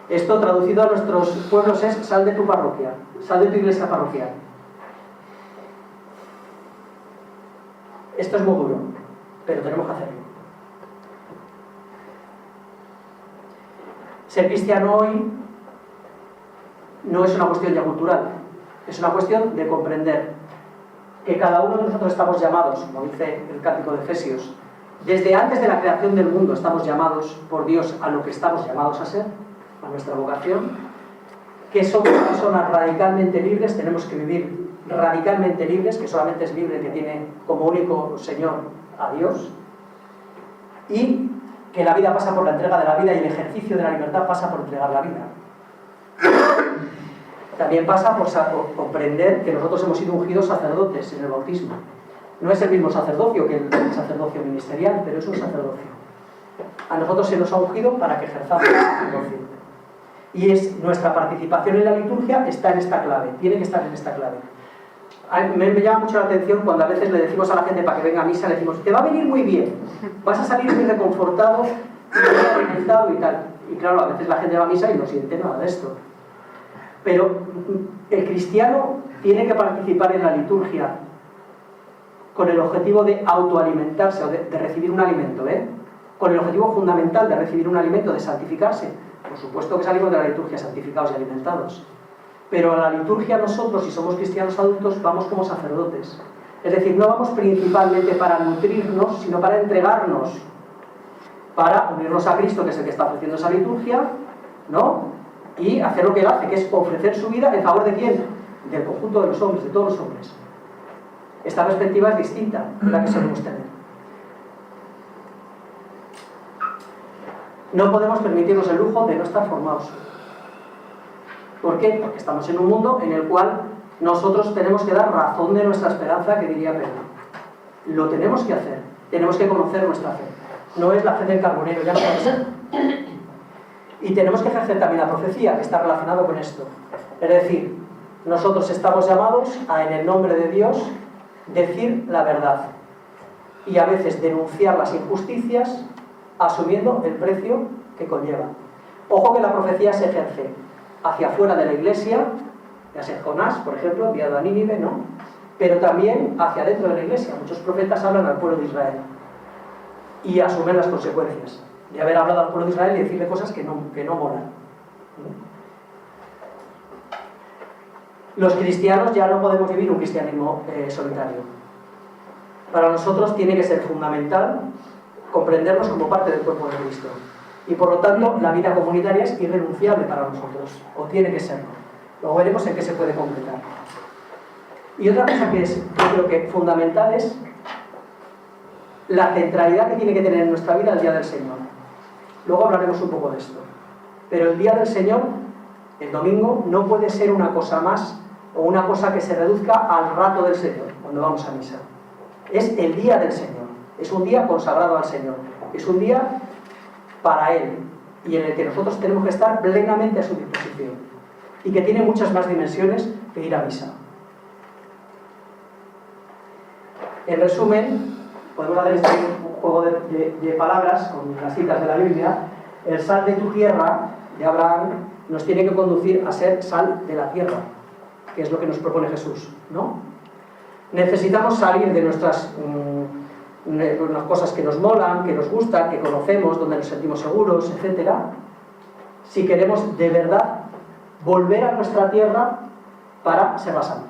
C: Esto, traducido a nuestros pueblos, es sal de tu parroquia, sal de tu iglesia parroquial. Esto es muy duro, pero tenemos que hacerlo. Ser cristiano hoy no es una cuestión ya cultural, es una cuestión de comprender que cada uno de nosotros estamos llamados, como dice el Cántico de Efesios, desde antes de la creación del mundo estamos llamados por Dios a lo que estamos llamados a ser, a nuestra vocación, que somos personas radicalmente libres, tenemos que vivir radicalmente libres, que solamente es libre el que tiene como único Señor a Dios, y que la vida pasa por la entrega de la vida y el ejercicio de la libertad pasa por entregar la vida. También pasa por comprender que nosotros hemos sido ungidos sacerdotes en el bautismo. No es el mismo sacerdocio que el sacerdocio ministerial, pero es un sacerdocio. A nosotros se nos ha ungido para que ejerzamos el sacerdocio. Y nuestra participación en la liturgia está en esta clave, tiene que estar en esta clave. Me llama mucho la atención cuando a veces le decimos a la gente para que venga a misa, le decimos, te va a venir muy bien, vas a salir muy reconfortado, muy alimentado y tal. Y claro, a veces la gente va a misa y no siente nada de esto. Pero el cristiano tiene que participar en la liturgia con el objetivo de autoalimentarse o de recibir un alimento, con el objetivo fundamental de recibir un alimento, de santificarse. Por supuesto que salimos de la liturgia santificados y alimentados. Pero a la liturgia nosotros, si somos cristianos adultos, vamos como sacerdotes. Es decir, no vamos principalmente para nutrirnos, sino para entregarnos, para unirnos a Cristo, que es el que está ofreciendo esa liturgia, ¿no? y hacer lo que Él hace, que es ofrecer su vida en favor de ¿quién? Del conjunto de los hombres, de todos los hombres. Esta perspectiva es distinta de la que solemos tener. No podemos permitirnos el lujo de no estar formados. ¿Por qué? Porque estamos en un mundo en el cual nosotros tenemos que dar razón de nuestra esperanza, que diría Pedro. Lo tenemos que hacer. Tenemos que conocer nuestra fe. No es la fe del carbonero, ya no puede ser. Y tenemos que ejercer también la profecía, que está relacionado con esto. Es decir, nosotros estamos llamados a, en el nombre de Dios, decir la verdad. Y a veces denunciar las injusticias, asumiendo el precio que conlleva. Ojo que la profecía se ejerce hacia afuera de la iglesia, ya sea Jonás, por ejemplo, enviado a Nínive, ¿no? Pero también hacia dentro de la iglesia. Muchos profetas hablan al pueblo de Israel y asumen las consecuencias de haber hablado al pueblo de Israel y decirle cosas que no molan. Los cristianos ya no podemos vivir un cristianismo solitario. Para nosotros tiene que ser fundamental comprendernos como parte del cuerpo de Cristo. Y por lo tanto, la vida comunitaria es irrenunciable para nosotros, o tiene que serlo. Luego veremos en qué se puede completar. Y otra cosa que yo creo que fundamental es la centralidad que tiene que tener en nuestra vida el Día del Señor. Luego hablaremos un poco de esto. Pero el Día del Señor, el domingo, no puede ser una cosa más o una cosa que se reduzca al rato del Señor, cuando vamos a misa. Es el Día del Señor. Es un día consagrado al Señor. Es un día para Él y en el que nosotros tenemos que estar plenamente a su disposición y que tiene muchas más dimensiones que ir a misa. En resumen, podemos hacer un juego de palabras con las citas de la Biblia. El sal de tu tierra, de Abraham, nos tiene que conducir a ser sal de la tierra, que es lo que nos propone Jesús, ¿no? Necesitamos salir de nuestras unas cosas que nos molan, que nos gustan, que conocemos, donde nos sentimos seguros, etc. Si queremos de verdad volver a nuestra tierra para ser la sal.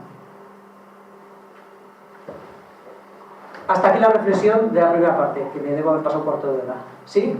C: Hasta aquí la reflexión de la primera parte, que me debo haber pasado un cuarto de hora. ¿Sí?